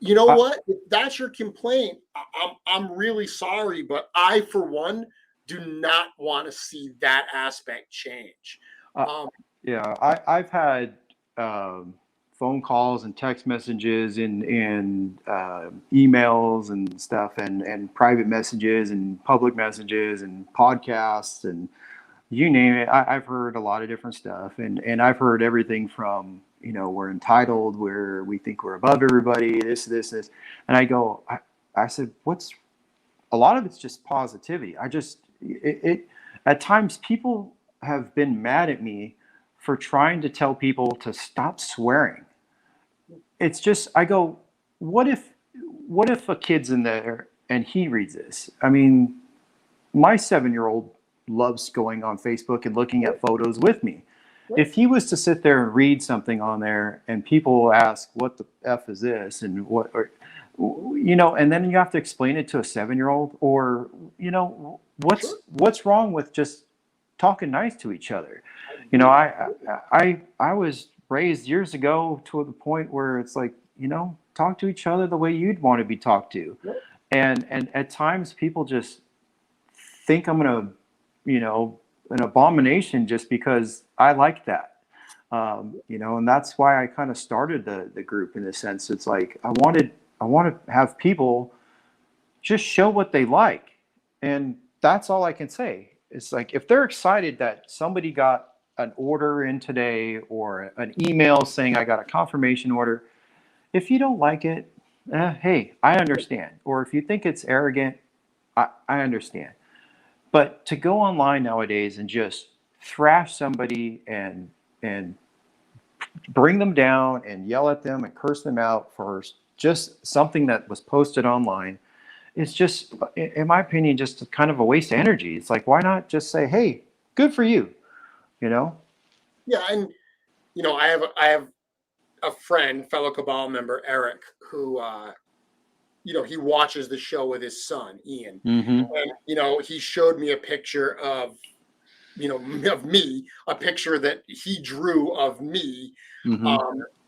you know what? If that's your complaint, I'm really sorry, but I, for one, do not want to see that aspect change. Yeah, I've had phone calls and text messages and emails and stuff, and private messages and public messages and podcasts and you name it. I've heard a lot of different stuff, and I've heard everything from, we're entitled, where we think we're above everybody, this. And I said, a lot of it's just positivity. At times people have been mad at me for trying to tell people to stop swearing. It's just, I go, what if a kid's in there and he reads this? I mean, my 7-year-old loves going on Facebook and looking at photos with me. If he was to sit there and read something on there and people ask, what the F is this? And and then you have to explain it to a 7-year-old, or, what's wrong with just talking nice to each other? I was raised years ago to the point where it's like, talk to each other the way you'd want to be talked to. And at times people just think I'm an abomination just because I like that. And that's why I kind of started the group in a sense. It's like I want to have people just show what they like, and that's all I can say. It's like if they're excited that somebody got an order in today or an email saying I got a confirmation order, if you don't like it, hey, I understand. Or if you think it's arrogant, I understand. But to go online nowadays and just thrash somebody and bring them down and yell at them and curse them out for just something that was posted online, it's just, in my opinion, just kind of a waste of energy. It's like, why not just say, hey, good for you, Yeah, and I have a friend, fellow Cabal member, Eric, who he watches the show with his son, Ian. And he showed me a picture of me, a picture that he drew of me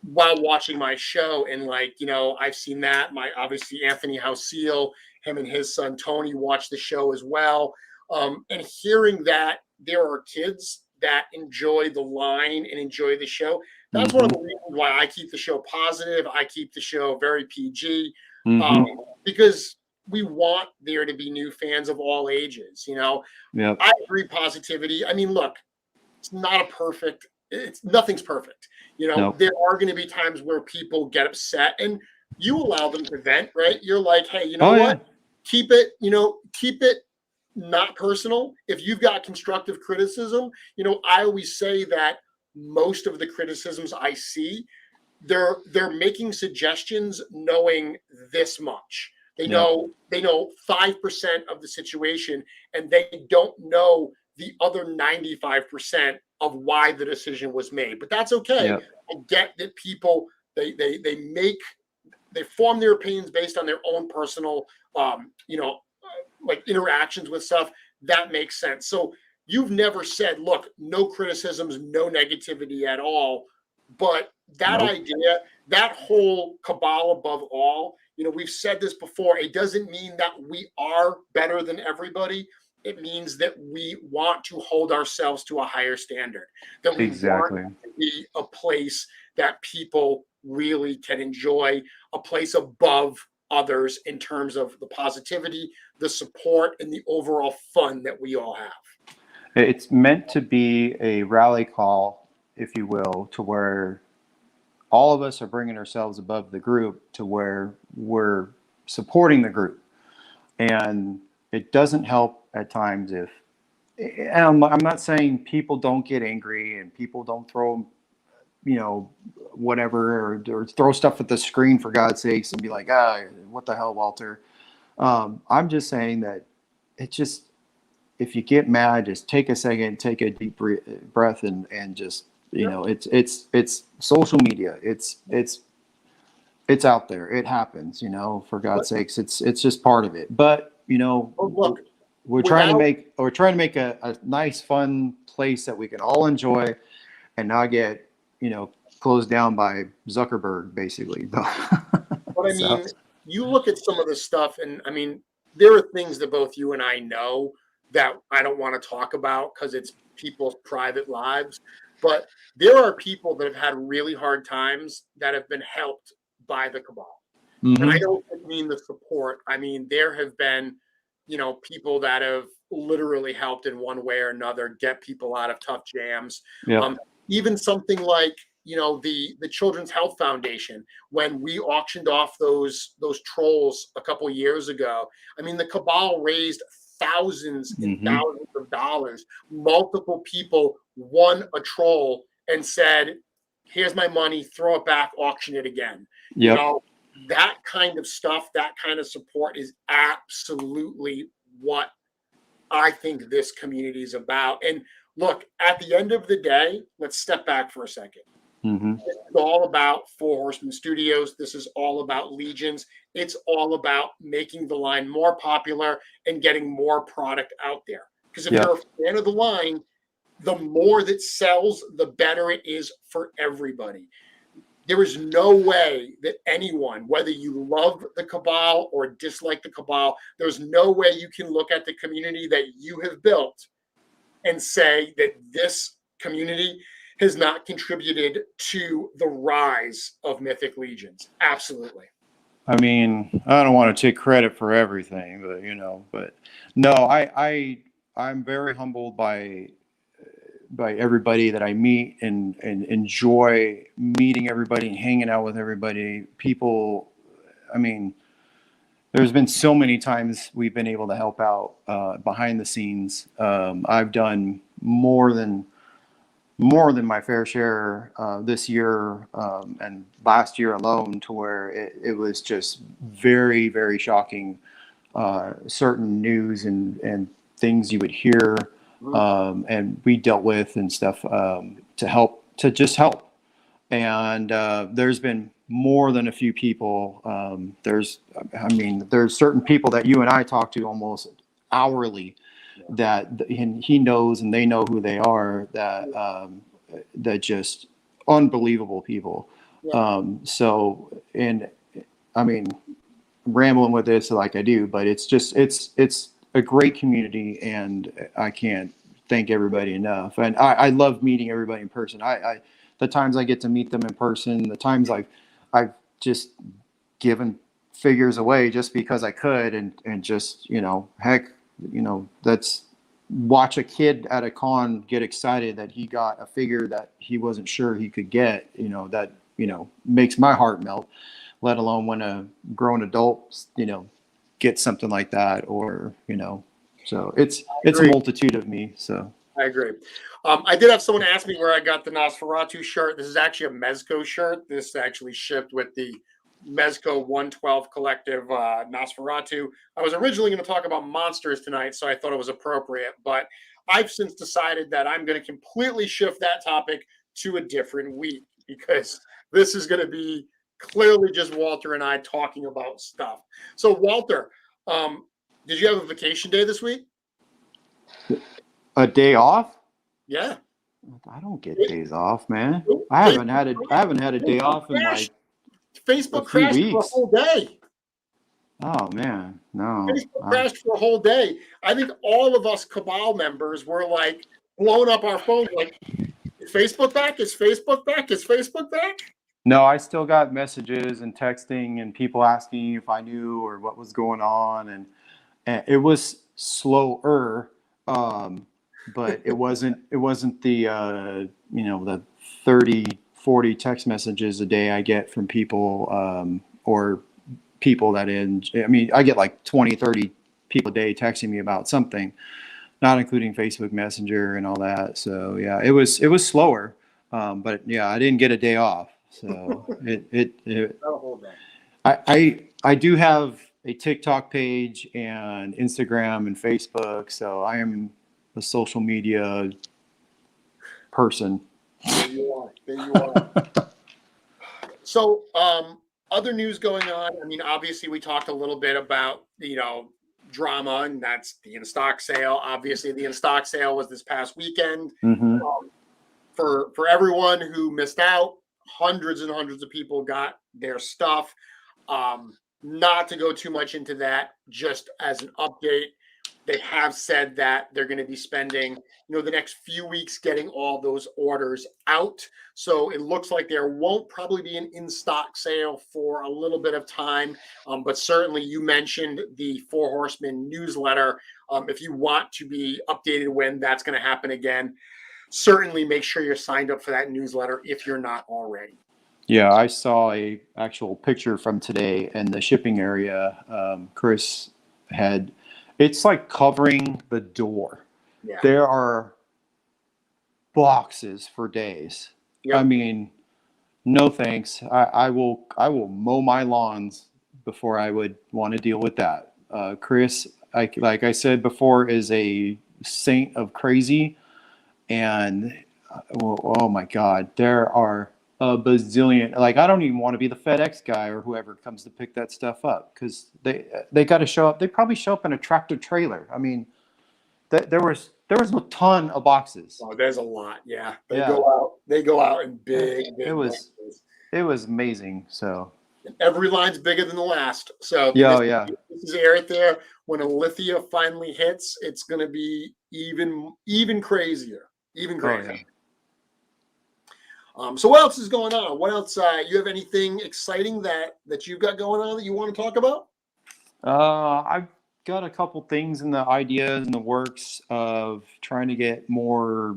while watching my show. And I've seen that. Obviously Anthony Houseel, him and his son Tony watch the show as well. And hearing that there are kids that enjoy the line and enjoy the show, that's one of the reasons why I keep the show positive. I keep the show very PG, because we want there to be new fans of all ages. I agree, positivity. I mean, look, it's not nothing's perfect. Nope. There are going to be times where people get upset and you allow them to vent, right? You're like, hey, what? Yeah. Keep it not personal. If you've got constructive criticism, I always say that most of the criticisms I see, they're making suggestions knowing this much. They know 5% of the situation, and they don't know the other 95% of why the decision was made. But that's okay. Yep. I get that people they form their opinions based on their own personal interactions with stuff. That makes sense. So you've never said, look, no criticisms, no negativity at all. But that idea, that whole Cabal above all, we've said this before, it doesn't mean that we are better than everybody. It means that we want to hold ourselves to a higher standard, that we want to be a place that people really can enjoy, a place above others in terms of the positivity, the support, and the overall fun that we all have. It's meant to be a rally call, if you will, to where all of us are bringing ourselves above the group to where we're supporting the group. And it doesn't help at times if, and I'm not saying people don't get angry and people don't throw, whatever, or throw stuff at the screen for God's sakes and be like, what the hell, Walter? I'm just saying that it's just, if you get mad, just take a second, take a deep breath and just, it's social media. It's out there. It happens, for God's sakes, it's just part of it. But, we're trying to make a nice, fun place that we can all enjoy and not get, closed down by Zuckerberg, basically. But I mean, you look at some of this stuff, and I mean, there are things that both you and I know that I don't want to talk about because it's people's private lives. But there are people that have had really hard times that have been helped by the Cabal. And I don't mean the support. I mean, there have been, people that have literally helped in one way or another get people out of tough jams. Yep. Even something like, the Children's Health Foundation, when we auctioned off those trolls a couple years ago. I mean, the Cabal raised thousands and thousands of dollars. Multiple people won a troll and said, here's my money, throw it back, auction it again. Yep. That kind of stuff, that kind of support is absolutely what I think this community is about. And look, at the end of the day, let's step back for a second. This is all about Four Horsemen Studios. This is all about Legions. It's all about making the line more popular and getting more product out there. Because if you're a fan of the line, the more that sells, the better it is for everybody. There is no way that anyone, whether you love the Cabal or dislike the Cabal, there's no way you can look at the community that you have built and say that this community has not contributed to the rise of Mythic Legions. Absolutely. I mean, I don't want to take credit for everything, but no, I'm very humbled by everybody that I meet and enjoy meeting everybody and hanging out with everybody. People, I mean, there's been so many times we've been able to help out behind the scenes. I've done more than my fair share this year and last year alone, to where it was just very, very shocking. Certain news and things you would hear and we dealt with and stuff to just help. And there's been more than a few people. There's certain people that you and I talk to almost hourly that he knows, and they know who they are, that just unbelievable people. So, and I mean, rambling with this like I do, but it's a great community, and I can't thank everybody enough. And I love meeting everybody in person. The times I get to meet them in person, the times I've just given figures away just because I could, and just, heck, that's watch a kid at a con get excited that he got a figure that he wasn't sure he could get, that makes my heart melt, let alone when a grown adult, get something like that, or, so it's a multitude of me. So I agree. I did have someone ask me where I got the Nosferatu shirt. This is actually a Mezco shirt. This actually shipped with the Mezco 112 collective Nosferatu. I was originally going to talk about monsters tonight, so I thought it was appropriate, but I've since decided that I'm going to completely shift that topic to a different week, because this is going to be clearly just Walter and I talking about stuff. So Walter, did you have a vacation day this week? A day off? Yeah. I don't get days off, man. I haven't had a day off in like Facebook crashed for a whole day. Oh man, no. Facebook crashed for a whole day. I think all of us Cabal members were like blowing up our phones, like, is Facebook back? Is Facebook back? Is Facebook back? No, I still got messages and texting and people asking if I knew or what was going on, and it was slower, but it wasn't the the 30, 40 text messages a day I get from people, or people that I get like 20, 30 people a day texting me about something, not including Facebook Messenger and all that. So yeah, it was slower, but yeah, I didn't get a day off. So I do have a TikTok page and Instagram and Facebook, so I am a social media person. There you are. So, other news going on. I mean, obviously, we talked a little bit about drama, and that's the in-stock sale. Obviously, the in-stock sale was this past weekend. Mm-hmm. For everyone who missed out, hundreds and hundreds of people got their stuff. Not to go too much into that, just as an update, they have said that they're going to be spending, the next few weeks getting all those orders out. So it looks like there won't probably be an in-stock sale for a little bit of time. But certainly you mentioned the Four Horsemen newsletter. If you want to be updated when that's going to happen again, certainly make sure you're signed up for that newsletter if you're not already. Yeah, I saw a actual picture from today in the shipping area. Chris had, it's like covering the door. Yeah. There are boxes for days. Yep. I mean, no thanks. I will mow my lawns before I would want to deal with that. Chris, like I said before, is a saint of crazy. And oh my God, there are a bazillion. Like, I don't even want to be the FedEx guy or whoever comes to pick that stuff up, because they got to show up. They probably show up in a tractor trailer. I mean, there there was a ton of boxes. Oh, there's a lot. Yeah. They Yeah. go out. They go out in big It was amazing. So every line's bigger than the last. So yeah. This is right there. When Alithia finally hits, it's going to be even crazier. Even crazier. Oh, yeah. So what else is going on? What else? You have anything exciting that you've got going on that you want to talk about? I've got a couple things in the ideas in the works of trying to get more,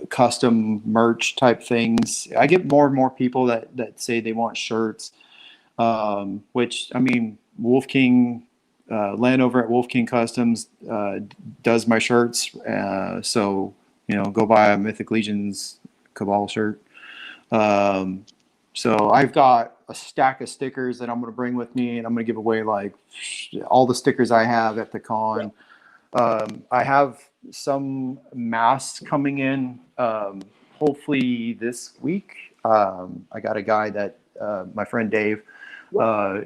custom merch type things. I get more and more people that say they want shirts, which, I mean, Wolf King, Land over at Wolf King Customs does my shirts. So, go buy a Mythic Legions Cabal shirt. So I've got a stack of stickers that I'm going to bring with me, and I'm going to give away like all the stickers I have at the con. I have some masks coming in, hopefully this week. I got a guy that my friend Dave,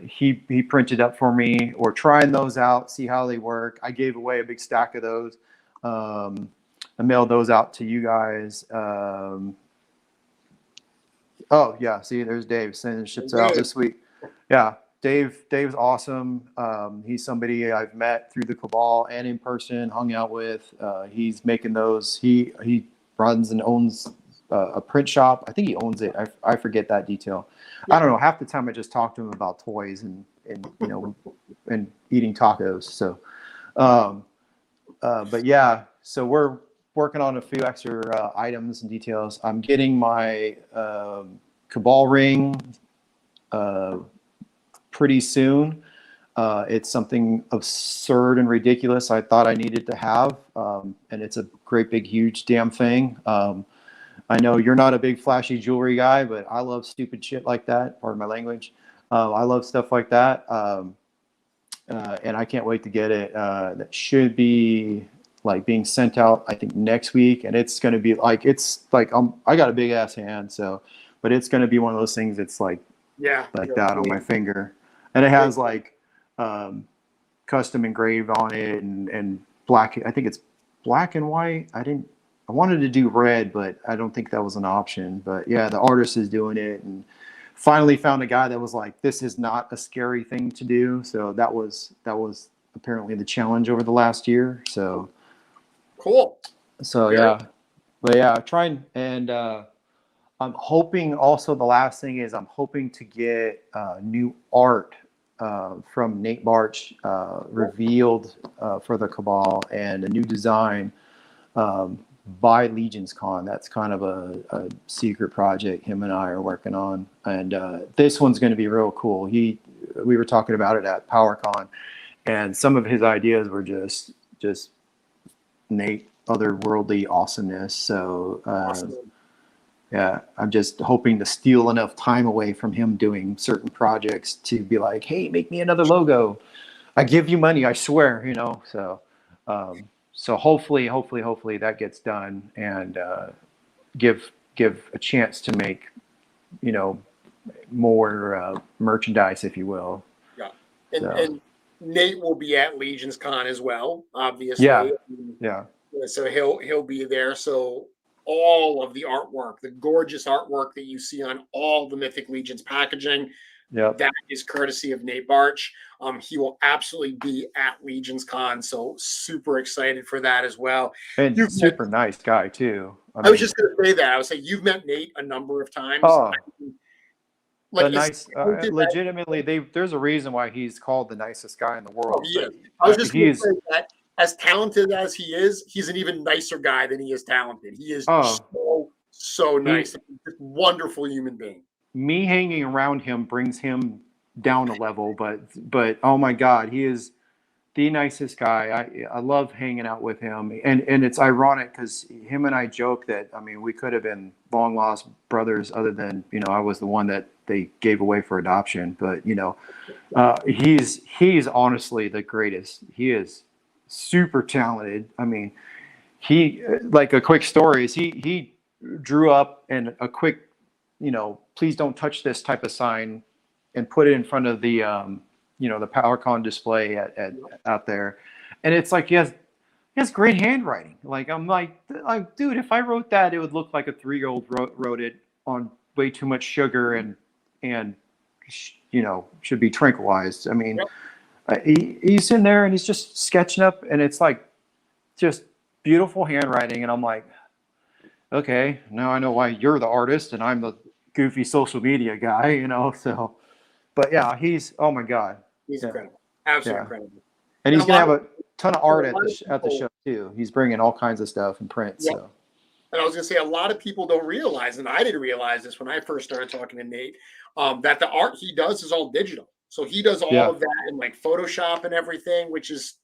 he printed up for me. We're trying those out, see how they work. I gave away a big stack of those. I mailed those out to you guys. Oh yeah, see, there's Dave sending ships out this week. Yeah, Dave's awesome. He's somebody I've met through the Cabal and in person, hung out with. He's making those. He runs and owns a print shop. I think he owns it. I forget that detail. I don't know. Half the time I just talk to him about toys and and eating tacos. So, but yeah, so we're working on a few extra items and details. I'm getting my Cabal ring pretty soon. It's something absurd and ridiculous I thought I needed to have, and it's a great big huge damn thing. I know you're not a big flashy jewelry guy, but I love stupid shit like that. Pardon my language. I love stuff like that, and I can't wait to get it. That should be like being sent out, I think, next week, and it's going to be like, I got a big ass hand, so, but it's going to be one of those things that's like that on my finger, and it has like custom engraved on it and black. I think it's black and white. I wanted to do red, but I don't think that was an option. But yeah, the artist is doing it, and finally found a guy that was like, this is not a scary thing to do. So that was apparently the challenge over the last year. So cool. So yeah, but yeah, trying, and I'm hoping also, the last thing is I'm hoping to get new art from Nate Barch revealed for the Cabal, and a new design by Legions Con. That's kind of a secret project him and I are working on, and this one's going to be real cool. We were talking about it at PowerCon, and some of his ideas were just Nate otherworldly awesomeness. So Awesome. yeah, I'm just hoping to steal enough time away from him doing certain projects to be like, hey, make me another logo. I give you money, I swear, So so hopefully that gets done, and give a chance to make more merchandise, if you will. Yeah, and Nate will be at Legions Con as well, obviously. Yeah. So he'll be there. So all of the artwork, the gorgeous artwork that you see on all the Mythic Legions packaging, that is courtesy of Nate Barch. He will absolutely be at Legions Con, so super excited for that as well. And super nice guy too. I was just going to say that. I was saying, you've met Nate a number of times. Oh, legitimately, there's a reason why he's called the nicest guy in the world. He is. I was just going to say that, as talented as he is, he's an even nicer guy than he is talented. He is so nice. Just wonderful human being. Me hanging around him brings him down a level, but oh my God, he is the nicest guy. I love hanging out with him, and it's ironic because him and I joke that, I mean, we could have been long lost brothers, other than I was the one that they gave away for adoption. But he's honestly the greatest. He is super talented. I mean, he, like, a quick story is he drew up in a quick, please don't touch this type of sign, and put it in front of the the PowerCon display out there, and it's like he has he has great handwriting. Like I'm like, dude, if I wrote that, it would look like a 3-year-old wrote it on way too much sugar and should be tranquilized. I mean, Yep. he's in there and he's just sketching up, and it's like just beautiful handwriting, and I'm like, okay, now I know why you're the artist and I'm the goofy social media guy, So, but yeah, oh my god, He's yeah, incredible, absolutely yeah, incredible. and he's a gonna lot have of, a ton of a art lot of at the people, show too. He's bringing all kinds of stuff and prints. yeah. So, And I was going to say, a lot of people don't realize, and I didn't realize this when I first started talking to Nate, that the art he does is all digital. So he does all yeah. of that in like Photoshop and everything, which is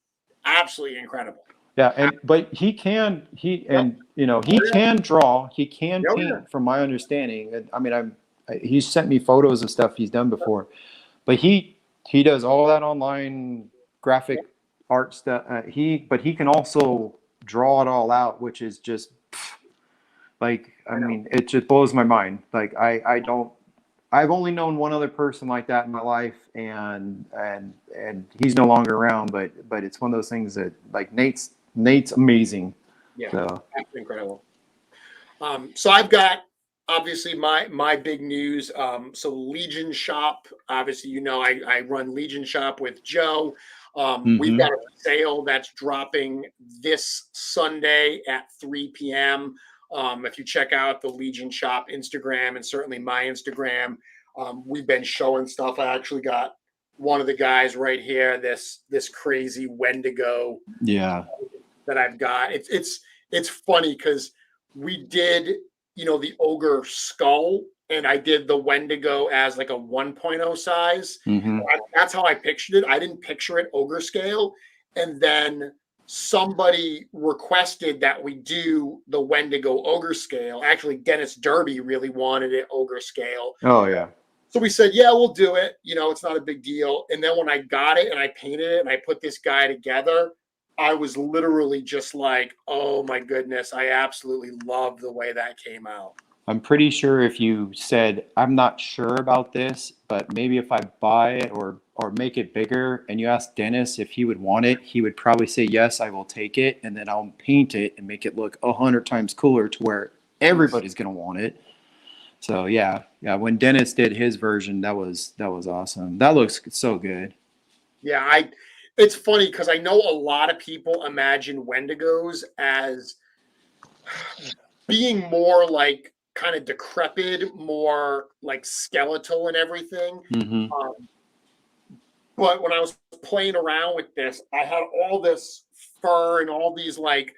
absolutely incredible. Yeah, but he can he can draw, he can paint, from my understanding. And I mean, he's sent me photos of stuff he's done before, but he does all that online graphic art stuff. But he can also draw it all out, which is just like, I mean, it just blows my mind. Like I've only known one other person like that in my life, and he's no longer around. But it's one of those things that, like, Nate's amazing. Yeah, so. That's incredible. So I've got obviously my big news. So Legion Shop, obviously, I run Legion Shop with Joe. We've got a sale that's dropping this Sunday at 3 p.m. If you check out the Legion Shop Instagram and certainly my Instagram, we've been showing stuff. I actually got one of the guys right here, this crazy Wendigo. Yeah. That I've got. It's funny because we did, the ogre skull, and I did the Wendigo as like a 1.0 size. That's how I pictured it. I didn't picture it ogre scale. And then somebody requested that we do the Wendigo ogre scale. Actually, Dennis Derby really wanted it ogre scale. Oh, yeah. So we said, yeah, we'll do it. It's not a big deal. And then when I got it and I painted it and I put this guy together, I was literally just like, oh my goodness, I absolutely love the way that came out. I'm pretty sure if you said, I'm not sure about this, but maybe if I buy it or make it bigger, and you ask Dennis if he would want it, he would probably say, yes, I will take it. And then I'll paint it and make it look 100 times cooler to where everybody's going to want it. So yeah. When Dennis did his version, that was awesome. That looks so good. Yeah. It's funny because I know a lot of people imagine Wendigos as being more like kind of decrepit, more like skeletal and everything. But when I was playing around with this, I had all this fur and all these like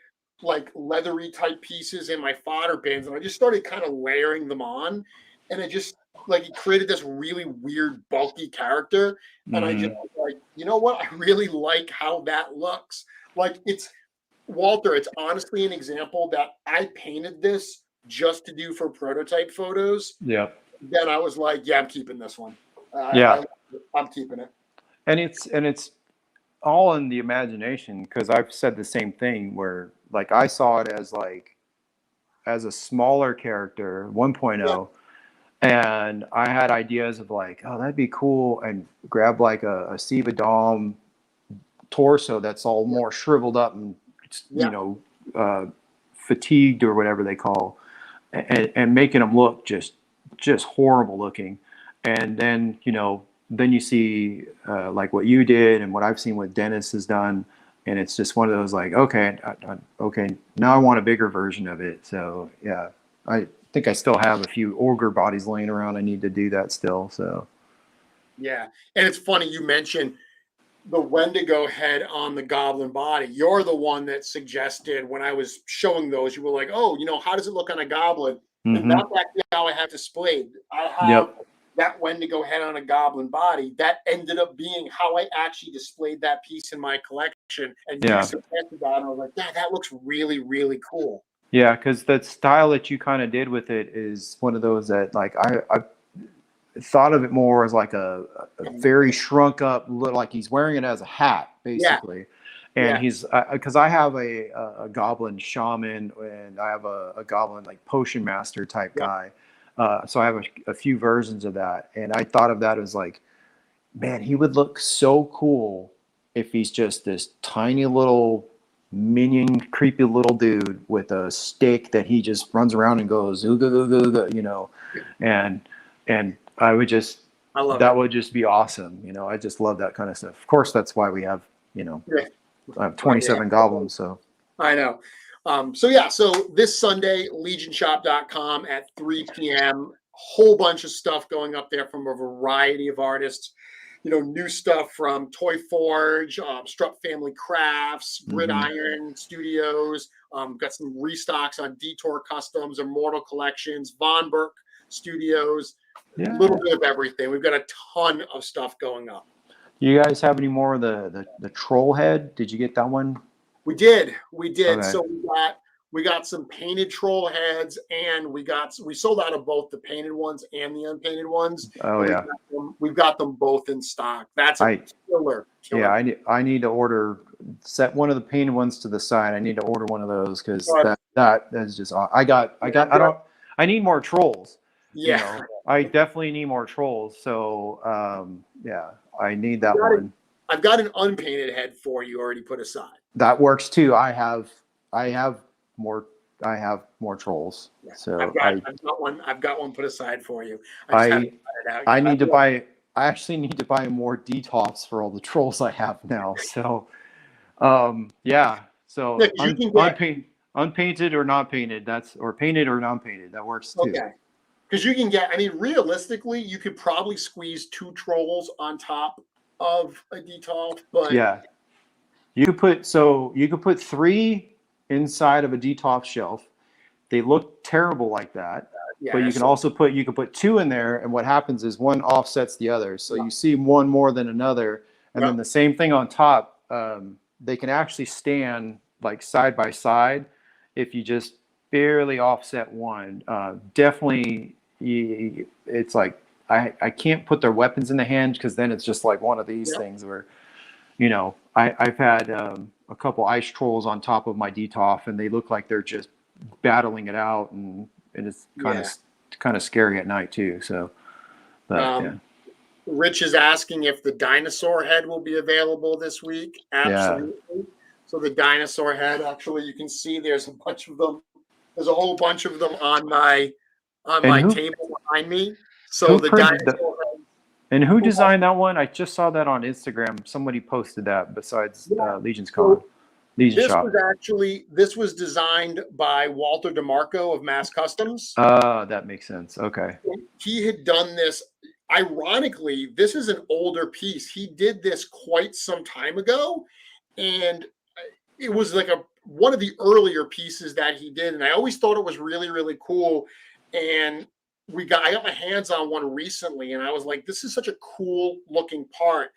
leathery type pieces in my fodder bins, and I just started kind of layering them on, and it just it created this really weird bulky character. And I just was like, you know what? I really like how that looks. Like, Walter, it's honestly an example that I painted this just to do for prototype photos. Yeah. Then I was like, yeah, I'm keeping this one. I'm keeping it. And it's all in the imagination, because I've said the same thing where, like, I saw it as a smaller character, 1.0. And I had ideas of like, oh, that'd be cool, and grab like a Siva Dom torso that's all more shriveled up and fatigued or whatever they call, and making them look just horrible looking. And then then you see like what you did and what I've seen what Dennis has done, and it's just one of those like, okay, now I want a bigger version of it. So yeah, I think I still have a few ogre bodies laying around. I need to do that still. So yeah, and it's funny you mentioned the Wendigo head on the goblin body. You're the one that suggested, when I was showing those, you were like, oh, how does it look on a goblin? And that's actually how I have displayed. I have that Wendigo head on a goblin body. That ended up being how I actually displayed that piece in my collection. And you suggested that, and I was like, yeah, that looks really, really cool. Yeah, because the style that you kind of did with it is one of those that, like, I thought of it more as like a very shrunk up look, like he's wearing it as a hat, basically. And he's because I have a goblin shaman, and I have a goblin like potion master type guy. So I have a few versions of that, and I thought of that as like, man, he would look so cool if he's just this tiny little minion, creepy little dude with a stick that he just runs around and goes ooga ooga ooga, you know, and I would just that would just be awesome, you know. I just love that kind of stuff. Of course, that's why we have, you know, I have 27 goblins, so. I know. So this Sunday, legionshop.com at 3 p.m. Whole bunch of stuff going up there from a variety of artists. You know, new stuff from Toy Forge, Strupp Family Crafts, Gridiron Studios. Got some restocks on Detour Customs, Immortal Collections, Von Berg Studios. A little bit of everything. We've got a ton of stuff going up. You guys have any more of the troll head? Did you get that one? We did. Okay. So we got some painted troll heads, and we sold out of both the painted ones and the unpainted ones. Oh yeah. We've got them both in stock. That's a killer. Yeah, I need to order, set one of the painted ones to the side. I need to order one of those because that is just I need more trolls. Yeah. You know, I definitely need more trolls. So yeah, I need that one. I've got an unpainted head for you already put aside. That works too. I have more trolls. Yeah. So I've got one put aside for you. I actually need to buy more detops for all the trolls I have now. So yeah. So unpainted or not painted, or painted or non-painted, that works too. Okay. Because you can get, I mean, realistically, you could probably squeeze 2 trolls on top of a detop, but yeah, you could put 3 inside of a detop shelf. They look terrible like that, but you can also put 2 in there, and what happens is one offsets the other, so you see one more than another, and then the same thing on top. They can actually stand like side by side if you just barely offset one. Definitely, it's like I can't put their weapons in the hand, because then it's just like one of these things where, you know, I've had a couple ice trolls on top of my detop, and they look like they're just battling it out, and it's kind of scary at night too. So, but Rich is asking if the dinosaur head will be available this week. Absolutely. Yeah. So the dinosaur head, actually, you can see there's a bunch of them. There's a whole bunch of them on my table behind me. So the dinosaur head. And who designed that one? I just saw that on Instagram. Somebody posted that besides Legion's Con. Legion Shop. This was designed by Walter DeMarco of Mass Customs. That makes sense. Okay. He had done this. Ironically, this is an older piece. He did this quite some time ago, and it was like one of the earlier pieces that he did. And I always thought it was really, really cool. And I got my hands on one recently, and I was like, this is such a cool looking part.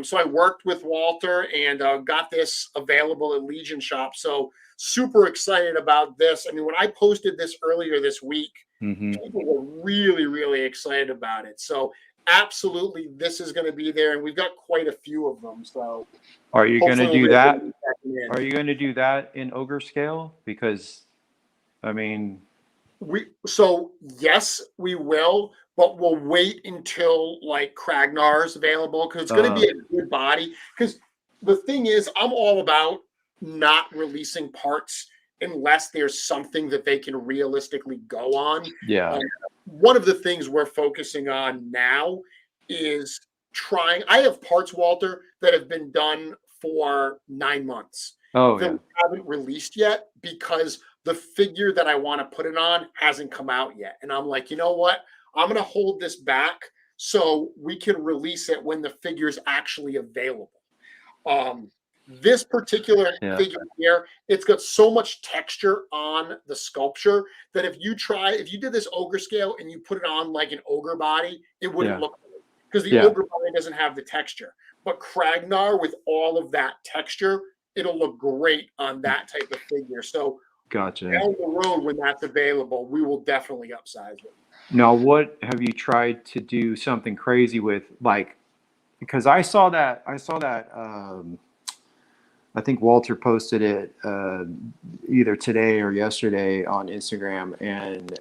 So I worked with Walter and got this available at Legion Shop. So super excited about this. I mean, when I posted this earlier this week, people were really, really excited about it. So absolutely, this is going to be there, and we've got quite a few of them. So are you going to do that? Are you going to do that in ogre scale? Because, I mean, yes, we will, but we'll wait until like Kragnar is available, because it's going to be a good body. Because the thing is, I'm all about not releasing parts unless there's something that they can realistically go on. Yeah. One of the things we're focusing on now is I have parts, Walter, that have been done for 9 months. Oh, that we haven't released yet, because the figure that I want to put it on hasn't come out yet. And I'm like, you know what? I'm going to hold this back so we can release it when the figure is actually available. This particular figure here, it's got so much texture on the sculpture that if you did this ogre scale and you put it on like an ogre body, it wouldn't look good, because the ogre body doesn't have the texture. But Kragnar, with all of that texture, it'll look great on that type of figure. So gotcha. Down the road, when that's available, we will definitely upsize it. Now, what have you tried to do something crazy with, like, because I saw that I think Walter posted it either today or yesterday on Instagram, and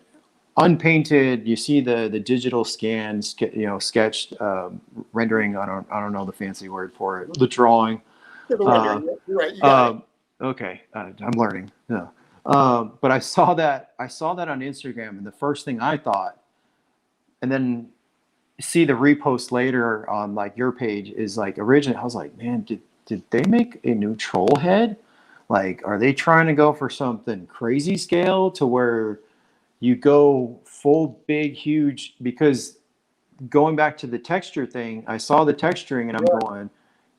unpainted, you see the digital scans, sketched rendering. I don't know the fancy word for it. The drawing. Right, Okay, I'm learning. Yeah. But I saw that on Instagram, and the first thing I thought, and then see the repost later on like your page is like originally I was like, man, did they make a new troll head? Like, are they trying to go for something crazy scale to where you go full big huge? Because going back to the texture thing, I saw the texturing and I'm going,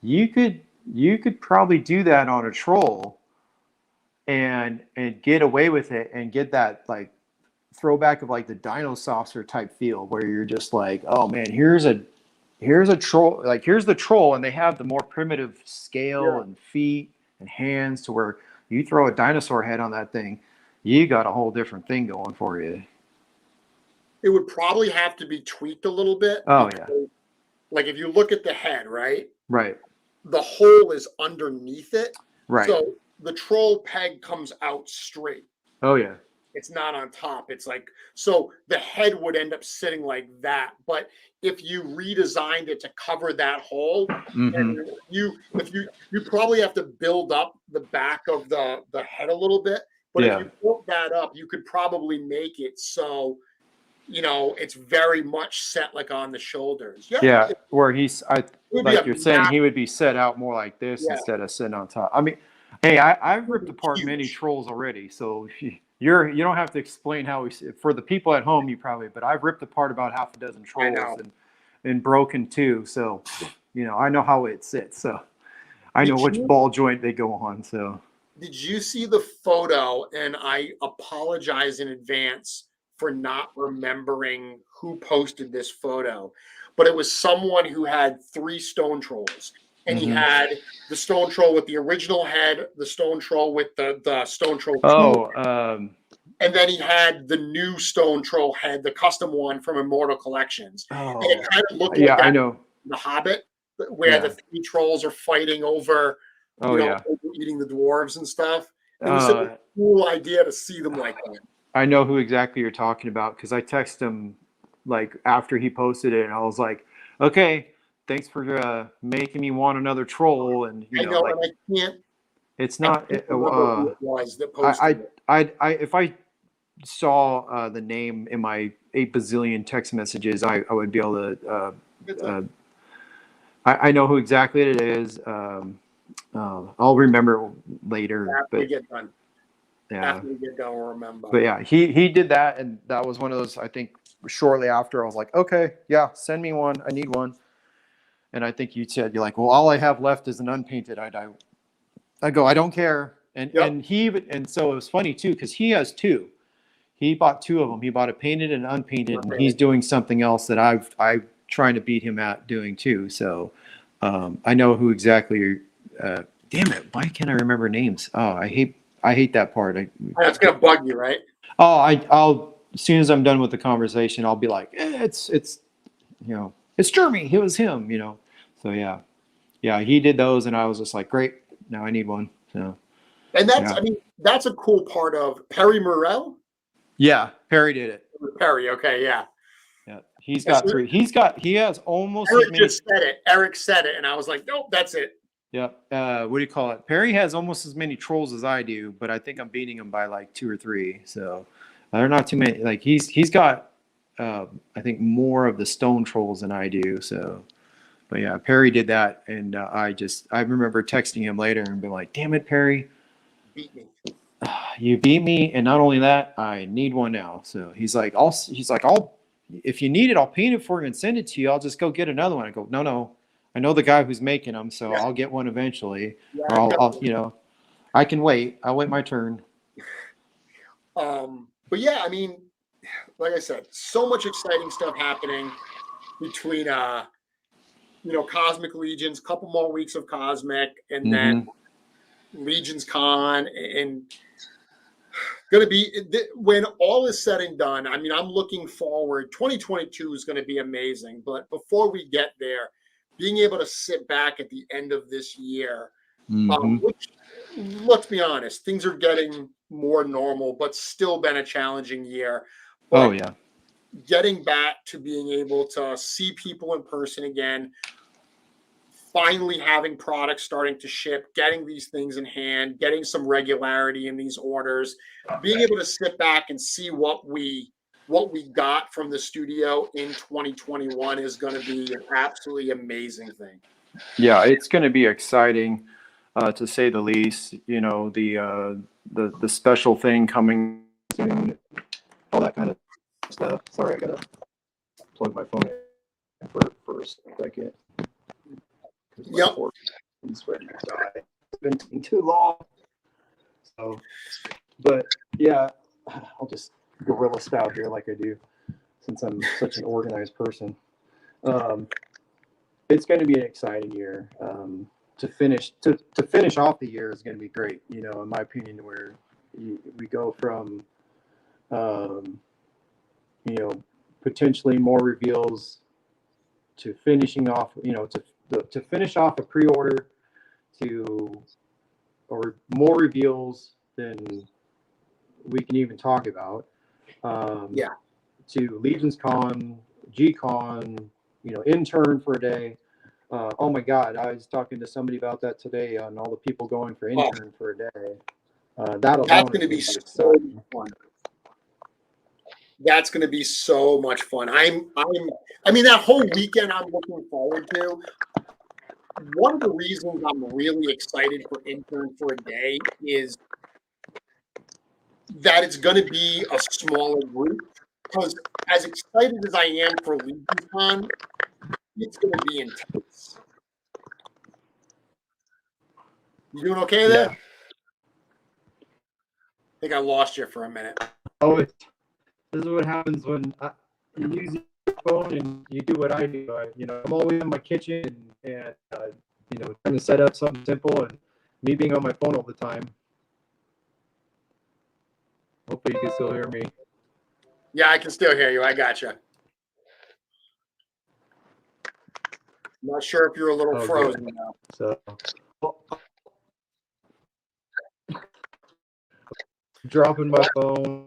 you could probably do that on a troll and get away with it and get that like throwback of like the Dino Saucer type feel where you're just like, oh man, here's a troll, like here's the troll, and they have the more primitive scale and feet and hands to where you throw a dinosaur head on that thing, you got a whole different thing going for you. It would probably have to be tweaked a little bit. Oh yeah. Like if you look at the head, right? Right. The hole is underneath it. Right. So the troll peg comes out straight. Oh yeah. It's not on top. It's like, so the head would end up sitting like that. But if you redesigned it to cover that hole, and you probably have to build up the back of the head a little bit. But if you built that up, you could probably make it so, you know, it's very much set like on the shoulders. Yeah, where like you're saying, he would be set out more like this instead of sitting on top. I mean, hey, I've ripped apart many trolls already, so you don't have to explain how for the people at home, you probably, but I've ripped apart about half a dozen trolls and broken two, so you know I know how it sits, so I know which ball joint they go on. So did you see the photo? And I apologize in advance for not remembering who posted this photo, but it was someone who had 3 stone trolls, and he had the stone troll with the original head, the stone troll with the stone troll and then he had the new stone troll head, the custom one from Immortal Collections. And it kind of looked like I know The Hobbit, where the 3 trolls are fighting over eating the dwarves and stuff. It was a cool idea to see them like that. I know who exactly you're talking about because I texted him like after he posted it, and I was like, "Okay, thanks for making me want another troll." And you know, like, and I can't. It's not. Who it was that posted if I saw the name in my 8 bazillion text messages, I would be able to. I know who exactly it is. I'll remember later. After we get done. Yeah. After we get done, we'll remember. But yeah, he did that, and that was one of those. I think shortly after, I was like, okay, yeah, send me one. I need one. And I think you said, you're like, well, all I have left is an unpainted. I go, I don't care. And so it was funny too because he has 2. He bought 2 of them. He bought a painted and unpainted, and he's doing something else that I'm trying to beat him at doing too. So I know who exactly you're. Damn it! Why can't I remember names? Oh, I hate that part. That's gonna bug you, right? Oh, I'll as soon as I'm done with the conversation, I'll be like, it's it's Jeremy. It was him. So yeah, he did those, and I was just like, great. Now I need one. So. And I mean, that's a cool part of Perry Morrell. Yeah, Perry did it. Perry, okay, yeah. Yeah, he's got 3. He has almost. Eric just said it. Eric said it, and I was like, nope, that's it. Yeah. What do you call it? Perry has almost as many trolls as I do, but I think I'm beating him by like 2 or 3. So they're not too many. Like he's got, I think more of the stone trolls than I do. So, but yeah, Perry did that, and I remember texting him later and being like, "Damn it, Perry, beat me. You beat me, and not only that, I need one now." So he's like, "I'll if you need it, I'll paint it for you and send it to you. I'll just go get another one." I go, "No. I know the guy who's making them, so I'll get one eventually. Or I'll I can wait. I'll wait my turn." But yeah, I mean, like I said, so much exciting stuff happening between Cosmic Legions, couple more weeks of Cosmic, and then Legions Con, and going to be, when all is said and done, I mean, I'm looking forward. 2022 is going to be amazing, but before we get there, being able to sit back at the end of this year, which, let's be honest, things are getting more normal, but still been a challenging year. But getting back to being able to see people in person again, finally having products starting to ship, getting these things in hand, getting some regularity in these orders, being able to sit back and see what we got from the studio in 2021 is going to be an absolutely amazing thing. Yeah, it's going to be exciting, to say the least. You know, the special thing coming soon, all that kind of stuff. Sorry, I gotta plug my phone in for a second. Yep. It's been too long. So, but yeah, I'll just gorilla style here like I do, since I'm such an organized person. It's going to be an exciting year. To finish off the year is going to be great. You know, in my opinion, where we go from, you know, potentially more reveals to finishing off. You know, to finish off a pre-order or more reveals than we can even talk about. Yeah. To Legion's Con, G-Con, you know, intern for a day. Oh my God, I was talking to somebody about that today on all the people going for intern for a day. That's going to be so fun. That's going to be so much fun. I mean, that whole weekend I'm looking forward to. One of the reasons I'm really excited for intern for a day is that it's going to be a smaller group. Because as excited as I am for LegionCon, it's going to be intense. You doing okay there? Yeah. I think I lost you for a minute. Oh, this is what happens when you use your phone and you do what I do. You know, I'm always in my kitchen and you know, trying to set up something simple, and me being on my phone all the time. Hopefully, you can still hear me. Yeah, I can still hear you. I got you. I'm not sure if you're a little frozen now. So, dropping my phone.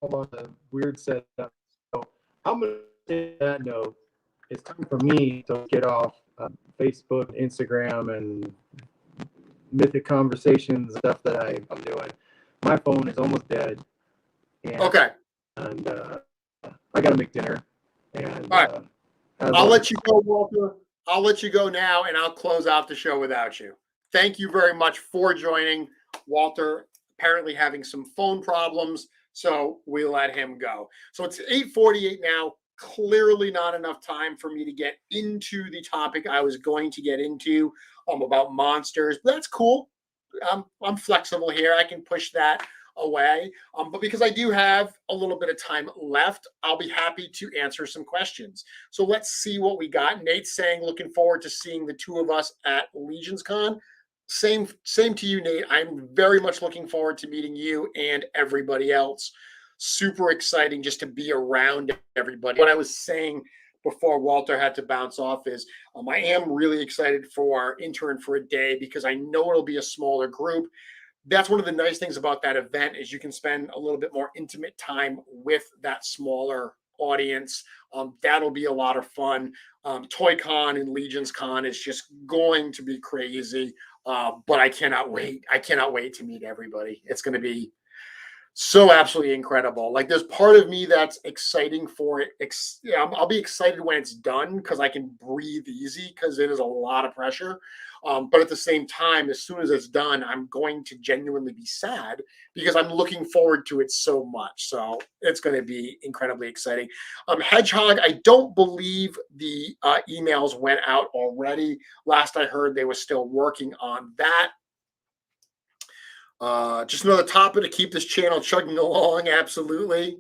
I'm on a weird setup. So I'm going to say that note. It's time for me to get off Facebook, Instagram, and Mythic conversations, stuff that I'm doing. My phone is almost dead. And, okay. And I got to make dinner. And all right. I'll let you go, Walter. I'll let you go now, and I'll close out the show without you. Thank you very much for joining. Walter apparently having some phone problems, so we let him go. So it's 8:48 now. Clearly not enough time for me to get into the topic I was going to get into about monsters. But that's cool. I'm flexible here. I can push that away. But because I do have a little bit of time left, I'll be happy to answer some questions. So let's see what we got. Nate's saying, looking forward to seeing the two of us at Legion's Con. Same to you, Nate. I'm very much looking forward to meeting you and everybody else. Super exciting just to be around everybody. What I was saying before Walter had to bounce off is I am really excited for intern for a day because I know it'll be a smaller group. That's one of the nice things about that event is you can spend a little bit more intimate time with that smaller audience. That'll be a lot of fun. ToyCon and Legion's Con is just going to be crazy. But I cannot wait. I cannot wait to meet everybody. It's going to be so absolutely incredible. Like there's part of me that's exciting for it. I'll be excited when it's done because I can breathe easy because it is a lot of pressure. But at the same time, as soon as it's done, I'm going to genuinely be sad because I'm looking forward to it so much. So it's going to be incredibly exciting. Hedgehog, I don't believe the emails went out already. Last I heard, they were still working on that. Just another topic to keep this channel chugging along. Absolutely.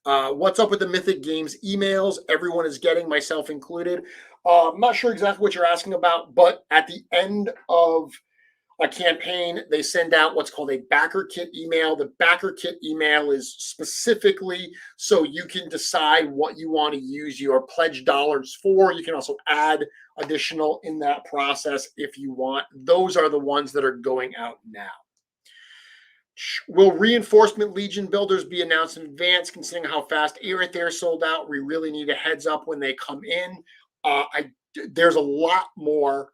What's up with the Mythic Games emails? Everyone is getting, myself included. I'm not sure exactly what you're asking about, but at the end of a campaign, they send out what's called a Backer Kit email. The Backer Kit email is specifically so you can decide what you want to use your pledge dollars for. You can also add additional in that process if you want. Those are the ones that are going out now. Will Reinforcement Legion builders be announced in advance, considering how fast Aerith Air sold out? We really need a heads up when they come in. I there's a lot more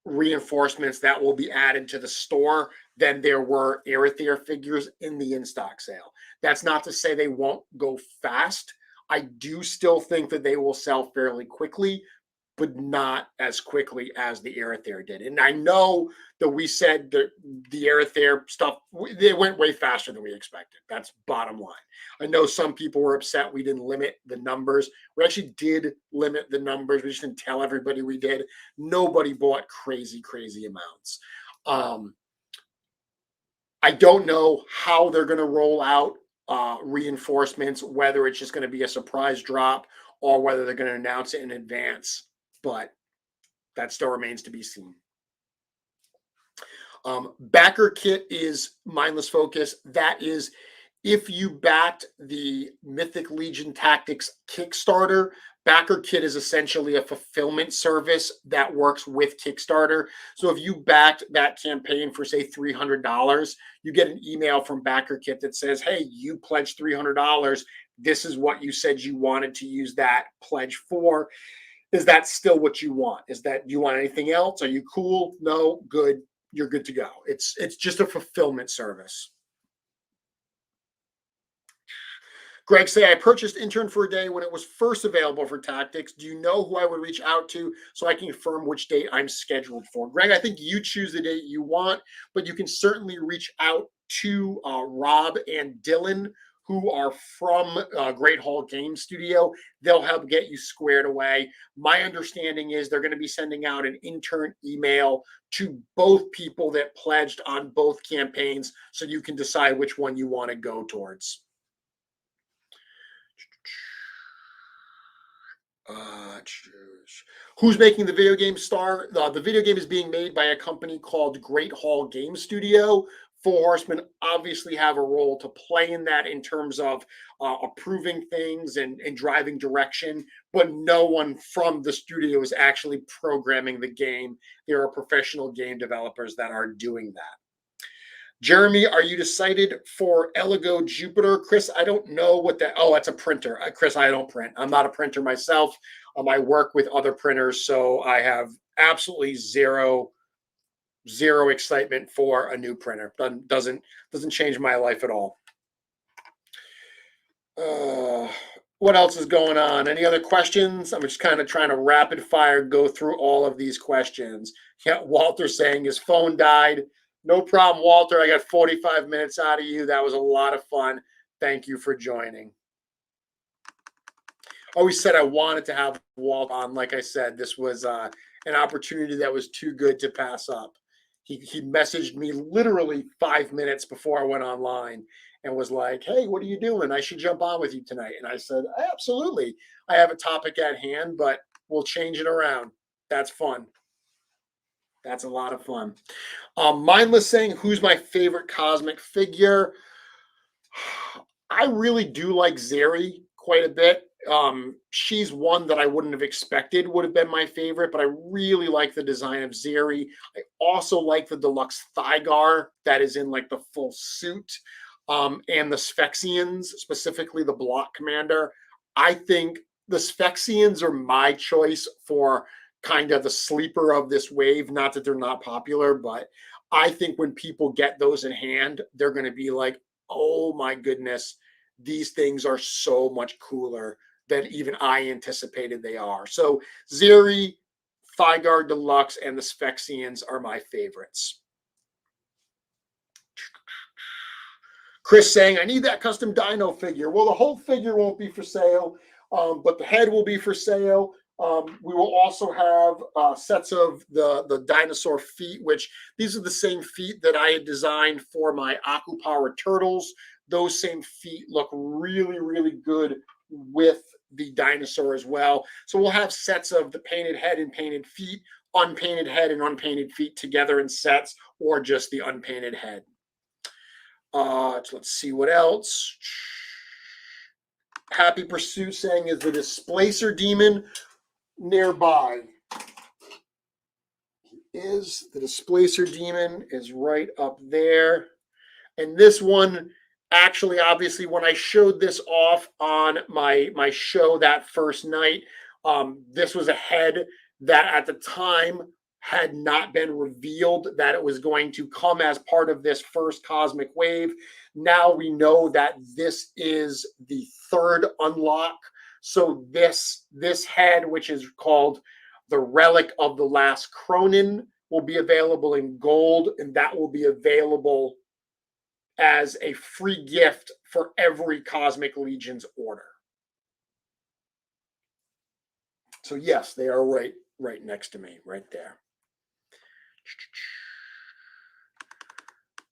reinforcements that will be added to the store than there were Aether figures in the in-stock sale. That's not to say they won't go fast. I do still think that they will sell fairly quickly, but not as quickly as the Aether did. And I know that we said that the Aether stuff, it went way faster than we expected. That's bottom line. I know some people were upset we didn't limit the numbers. We actually did limit the numbers. We just didn't tell everybody we did. Nobody bought crazy, crazy amounts. I don't know how they're going to roll out reinforcements, whether it's just going to be a surprise drop or whether they're going to announce it in advance. But that still remains to be seen. Backer Kit is Mindless Focus. That is, if you backed the Mythic Legion Tactics Kickstarter, Backer Kit is essentially a fulfillment service that works with Kickstarter. So if you backed that campaign for, say, $300, you get an email from Backer Kit that says, hey, you pledged $300. This is what you said you wanted to use that pledge for. Is that still what you want? Is that, do you want anything else? Are you cool? No, good. You're good to go. It's just a fulfillment service. Greg say, I purchased Intern for a Day when it was first available for Tactics. Do you know who I would reach out to so I can confirm which date I'm scheduled for? Greg, I think you choose the date you want, but you can certainly reach out to Rob and Dylan, who are from Great Hall Game Studio. They'll help get you squared away. My understanding is they're going to be sending out an intern email to both people that pledged on both campaigns so you can decide which one you want to go towards. Who's making the video game star? The video game is being made by a company called Great Hall Game Studio. Four Horsemen obviously have a role to play in that in terms of approving things and driving direction, but no one from the studio is actually programming the game. There are professional game developers that are doing that. Jeremy, are you decided for Eligo Jupiter? Chris, I don't know what that, oh, that's a printer. Chris, I don't print. I'm not a printer myself. I work with other printers, so I have absolutely zero excitement for a new printer. Doesn't change my life at all. What else is going on? Any other questions? I'm just kind of trying to rapid fire go through all of these questions. Yeah, Walter saying his phone died. No problem, Walter. I got 45 minutes out of you. That was a lot of fun. Thank you for joining. Always said I wanted to have Walt on. Like I said, this was an opportunity that was too good to pass up. He messaged me literally 5 minutes before I went online and was like, hey, what are you doing? I should jump on with you tonight. And I said, absolutely. I have a topic at hand, but we'll change it around. That's fun. That's a lot of fun. Mindless saying, who's my favorite cosmic figure? I really do like Zeri quite a bit. She's one that I wouldn't have expected would have been my favorite, but I really like the design of Zeri. I also like the deluxe Thygar that is in like the full suit, and the Sphexians, specifically the block commander. I think the Sphexians are my choice for kind of the sleeper of this wave. Not that they're not popular, but I think when people get those in hand, they're going to be like, oh my goodness, these things are so much cooler than even I anticipated they are. So Zeri, Thygar Deluxe, and the Sphexians are my favorites. Chris saying, I need that custom dino figure. Well, the whole figure won't be for sale, but the head will be for sale. We will also have sets of the dinosaur feet, which these are the same feet that I had designed for my Aku Power turtles. Those same feet look really, really good with the dinosaur as well. So we'll have sets of the painted head and painted feet, unpainted head and unpainted feet together in sets, or just the unpainted head. Let's see what else. Happy Pursuit saying, is the Displacer Demon nearby? Is the Displacer Demon is right up there. And this one, actually, obviously, when I showed this off on my show that first night, this was a head that at the time had not been revealed that it was going to come as part of this first cosmic wave. Now we know that this is the third unlock. So this head, which is called the Relic of the Last Cronin, will be available in gold, and that will be available as a free gift for every Cosmic Legion's order. So yes, they are right next to me, right there.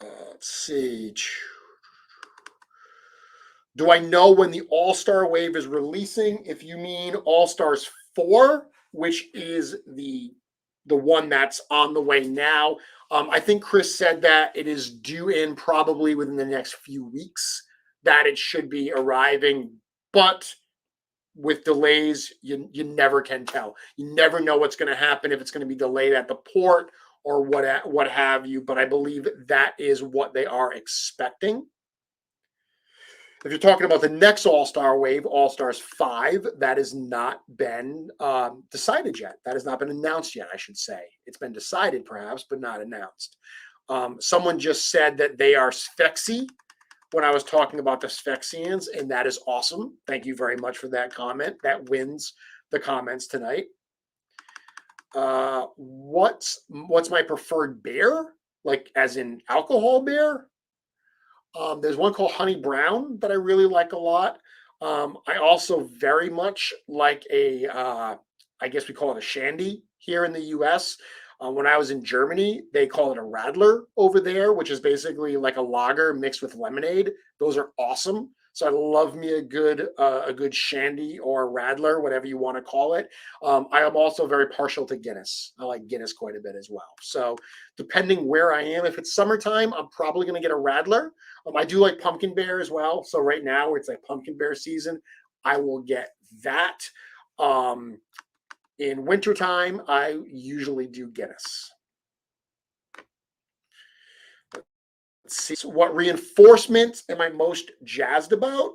Let's see. Do I know when the All-Star Wave is releasing? If you mean All-Stars 4, which is the one that's on the way now, I think Chris said that it is due in probably within the next few weeks, that it should be arriving. But with delays, you never can tell. You never know what's going to happen, if it's going to be delayed at the port or what have you. But I believe that is what they are expecting. If you're talking about the next All-Star Wave, All-Stars 5, that has not been decided yet. That has not been announced yet, I should say. It's been decided, perhaps, but not announced. Someone just said that they are Sphexy when I was talking about the Sphexians, and that is awesome. Thank you very much for that comment. That wins the comments tonight. What's my preferred beer? Like, as in alcohol beer? There's one called Honey Brown that I really like a lot. I also very much like I guess we call it a shandy here in the US. When I was in Germany, they call it a Radler over there, which is basically like a lager mixed with lemonade. Those are awesome. So I love me a good shandy or a Radler, whatever you want to call it. I am also very partial to Guinness. I like Guinness quite a bit as well. So depending where I am, if it's summertime, I'm probably going to get a Radler. I do like pumpkin bear as well. So right now it's like pumpkin bear season. I will get that. In wintertime, I usually do Guinness. Let's see. So what reinforcements am I most jazzed about?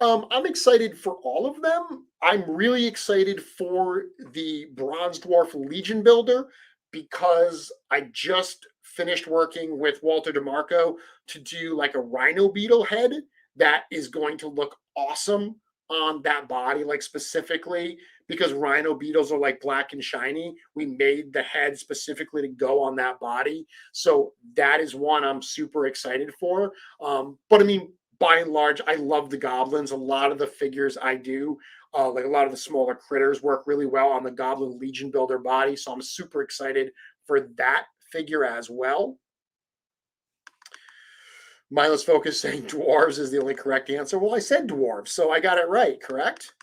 I'm excited for all of them. I'm really excited for the Bronze Dwarf Legion Builder because I just finished working with Walter DeMarco to do like a rhino beetle head that is going to look awesome on that body, like specifically because rhino beetles are like black and shiny. We made the head specifically to go on that body. So that is one I'm super excited for. But I mean, by and large, I love the goblins. A lot of the figures I do, like a lot of the smaller critters, work really well on the Goblin Legion Builder body. So I'm super excited for that figure as well. Mindless Focus saying dwarves is the only correct answer. Well, I said dwarves, so I got it right, correct?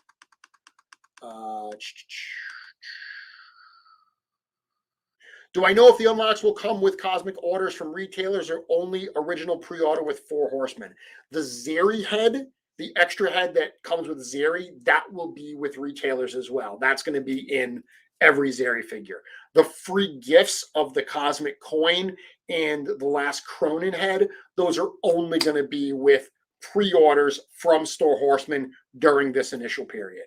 Do I know if the unlocks will come with cosmic orders from retailers or only original pre-order with 4 horsemen? The Zeri head, the extra head that comes with Zeri, that will be with retailers as well. That's going to be in every Zeri figure. The free gifts of the cosmic coin and the last Cronin head, those are only going to be with pre-orders from Store Horsemen during this initial period.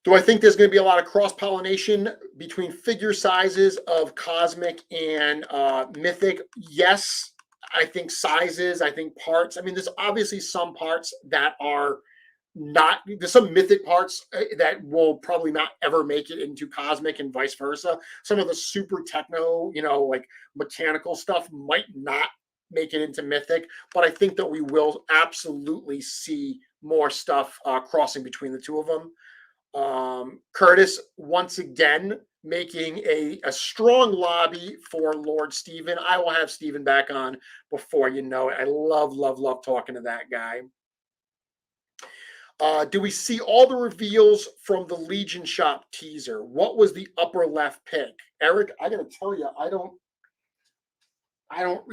Do I think there's going to be a lot of cross-pollination between figure sizes of Cosmic and Mythic? Yes, I think sizes, I think parts. I mean, there's obviously some parts that are not, there's some Mythic parts that will probably not ever make it into Cosmic and vice versa. Some of the super techno, like mechanical stuff might not make it into Mythic, but I think that we will absolutely see more stuff crossing between the two of them. Curtis once again making a strong lobby for Lord Stephen. I will have Stephen back on before you know it. I love talking to that guy. Do we see all the reveals from the Legion Shop teaser? What was the upper left pick? Eric, I gotta tell you, I don't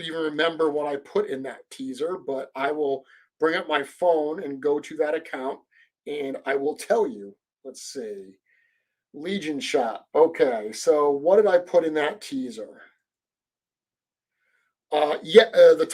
even remember what I put in that teaser, but I will bring up my phone and go to that account and I will tell you. Let's see. Legion Shop. Okay, so what did I put in that teaser? The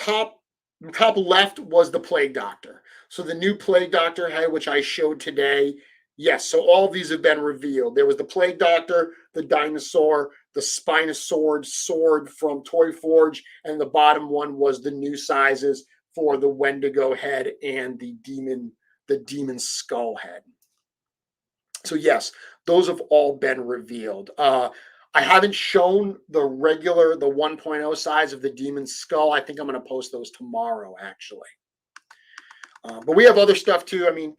top left was the Plague Doctor. So the new Plague Doctor head, which I showed today, Yes, so all of these have been revealed. There was the Plague Doctor, the Dinosaur, the Spinosaurus sword from Toy Forge, and the bottom one was the new sizes for the Wendigo head and the demon skull head. So yes, those have all been revealed. I haven't shown the 1.0 size of the demon skull. I think I'm going to post those tomorrow, actually. But we have other stuff too. I mean,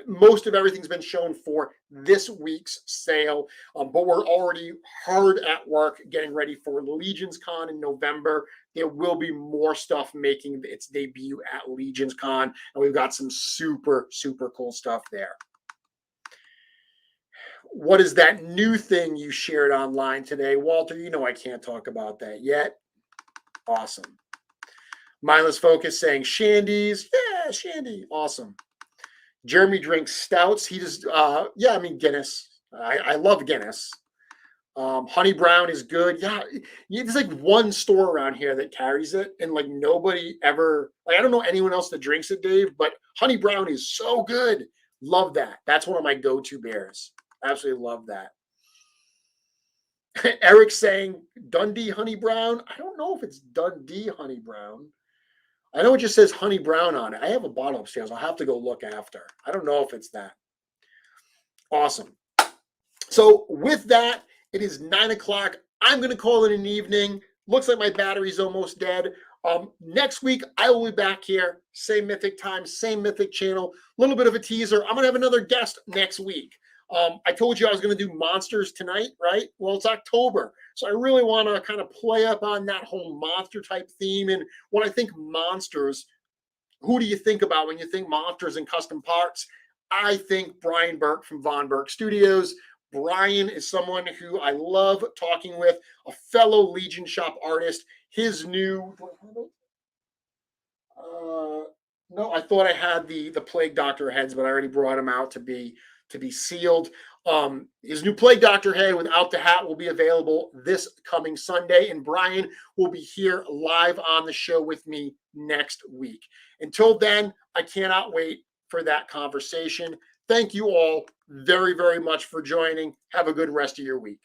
most of everything's been shown for this week's sale, but we're already hard at work getting ready for Legions Con in November. There will be more stuff making its debut at Legions Con, and we've got some super, super cool stuff there. What is that new thing you shared online today? Walter, you know I can't talk about that yet. Awesome. Mindless Focus saying Shandies. Yeah, Shandy. Awesome. Jeremy drinks stouts. He just, yeah, I mean, Guinness. I love Guinness. Honey Brown is good. Yeah, there's like one store around here that carries it, and like nobody ever, like I don't know anyone else that drinks it, Dave, but Honey Brown is so good. Love that. That's one of my go-to beers. Absolutely love that. Eric saying Dundee Honey Brown. I don't know if it's Dundee Honey Brown. I know it just says Honey Brown on it. I have a bottle upstairs. I'll have to go look after. I don't know if it's that. Awesome. So with that, it is 9 o'clock. I'm going to call it an evening. Looks like my battery's almost dead. Next week, I will be back here. Same Mythic time, same Mythic channel. A little bit of a teaser. I'm going to have another guest next week. I told you I was going to do monsters tonight, right? Well, it's October. So I really want to kind of play up on that whole monster type theme. And when I think monsters, who do you think about when you think monsters and custom parts? I think Brian Burke from Von Burke Studios. Brian is someone who I love talking with, a fellow Legion Shop artist. His new, no, I thought I had the Plague Doctor heads, but I already brought them out to be sealed. His new Plague Doctor head without the hat will be available this coming Sunday, and Brian will be here live on the show with me next week. Until then, I cannot wait for that conversation. Thank you all very, very much for joining. Have a good rest of your week.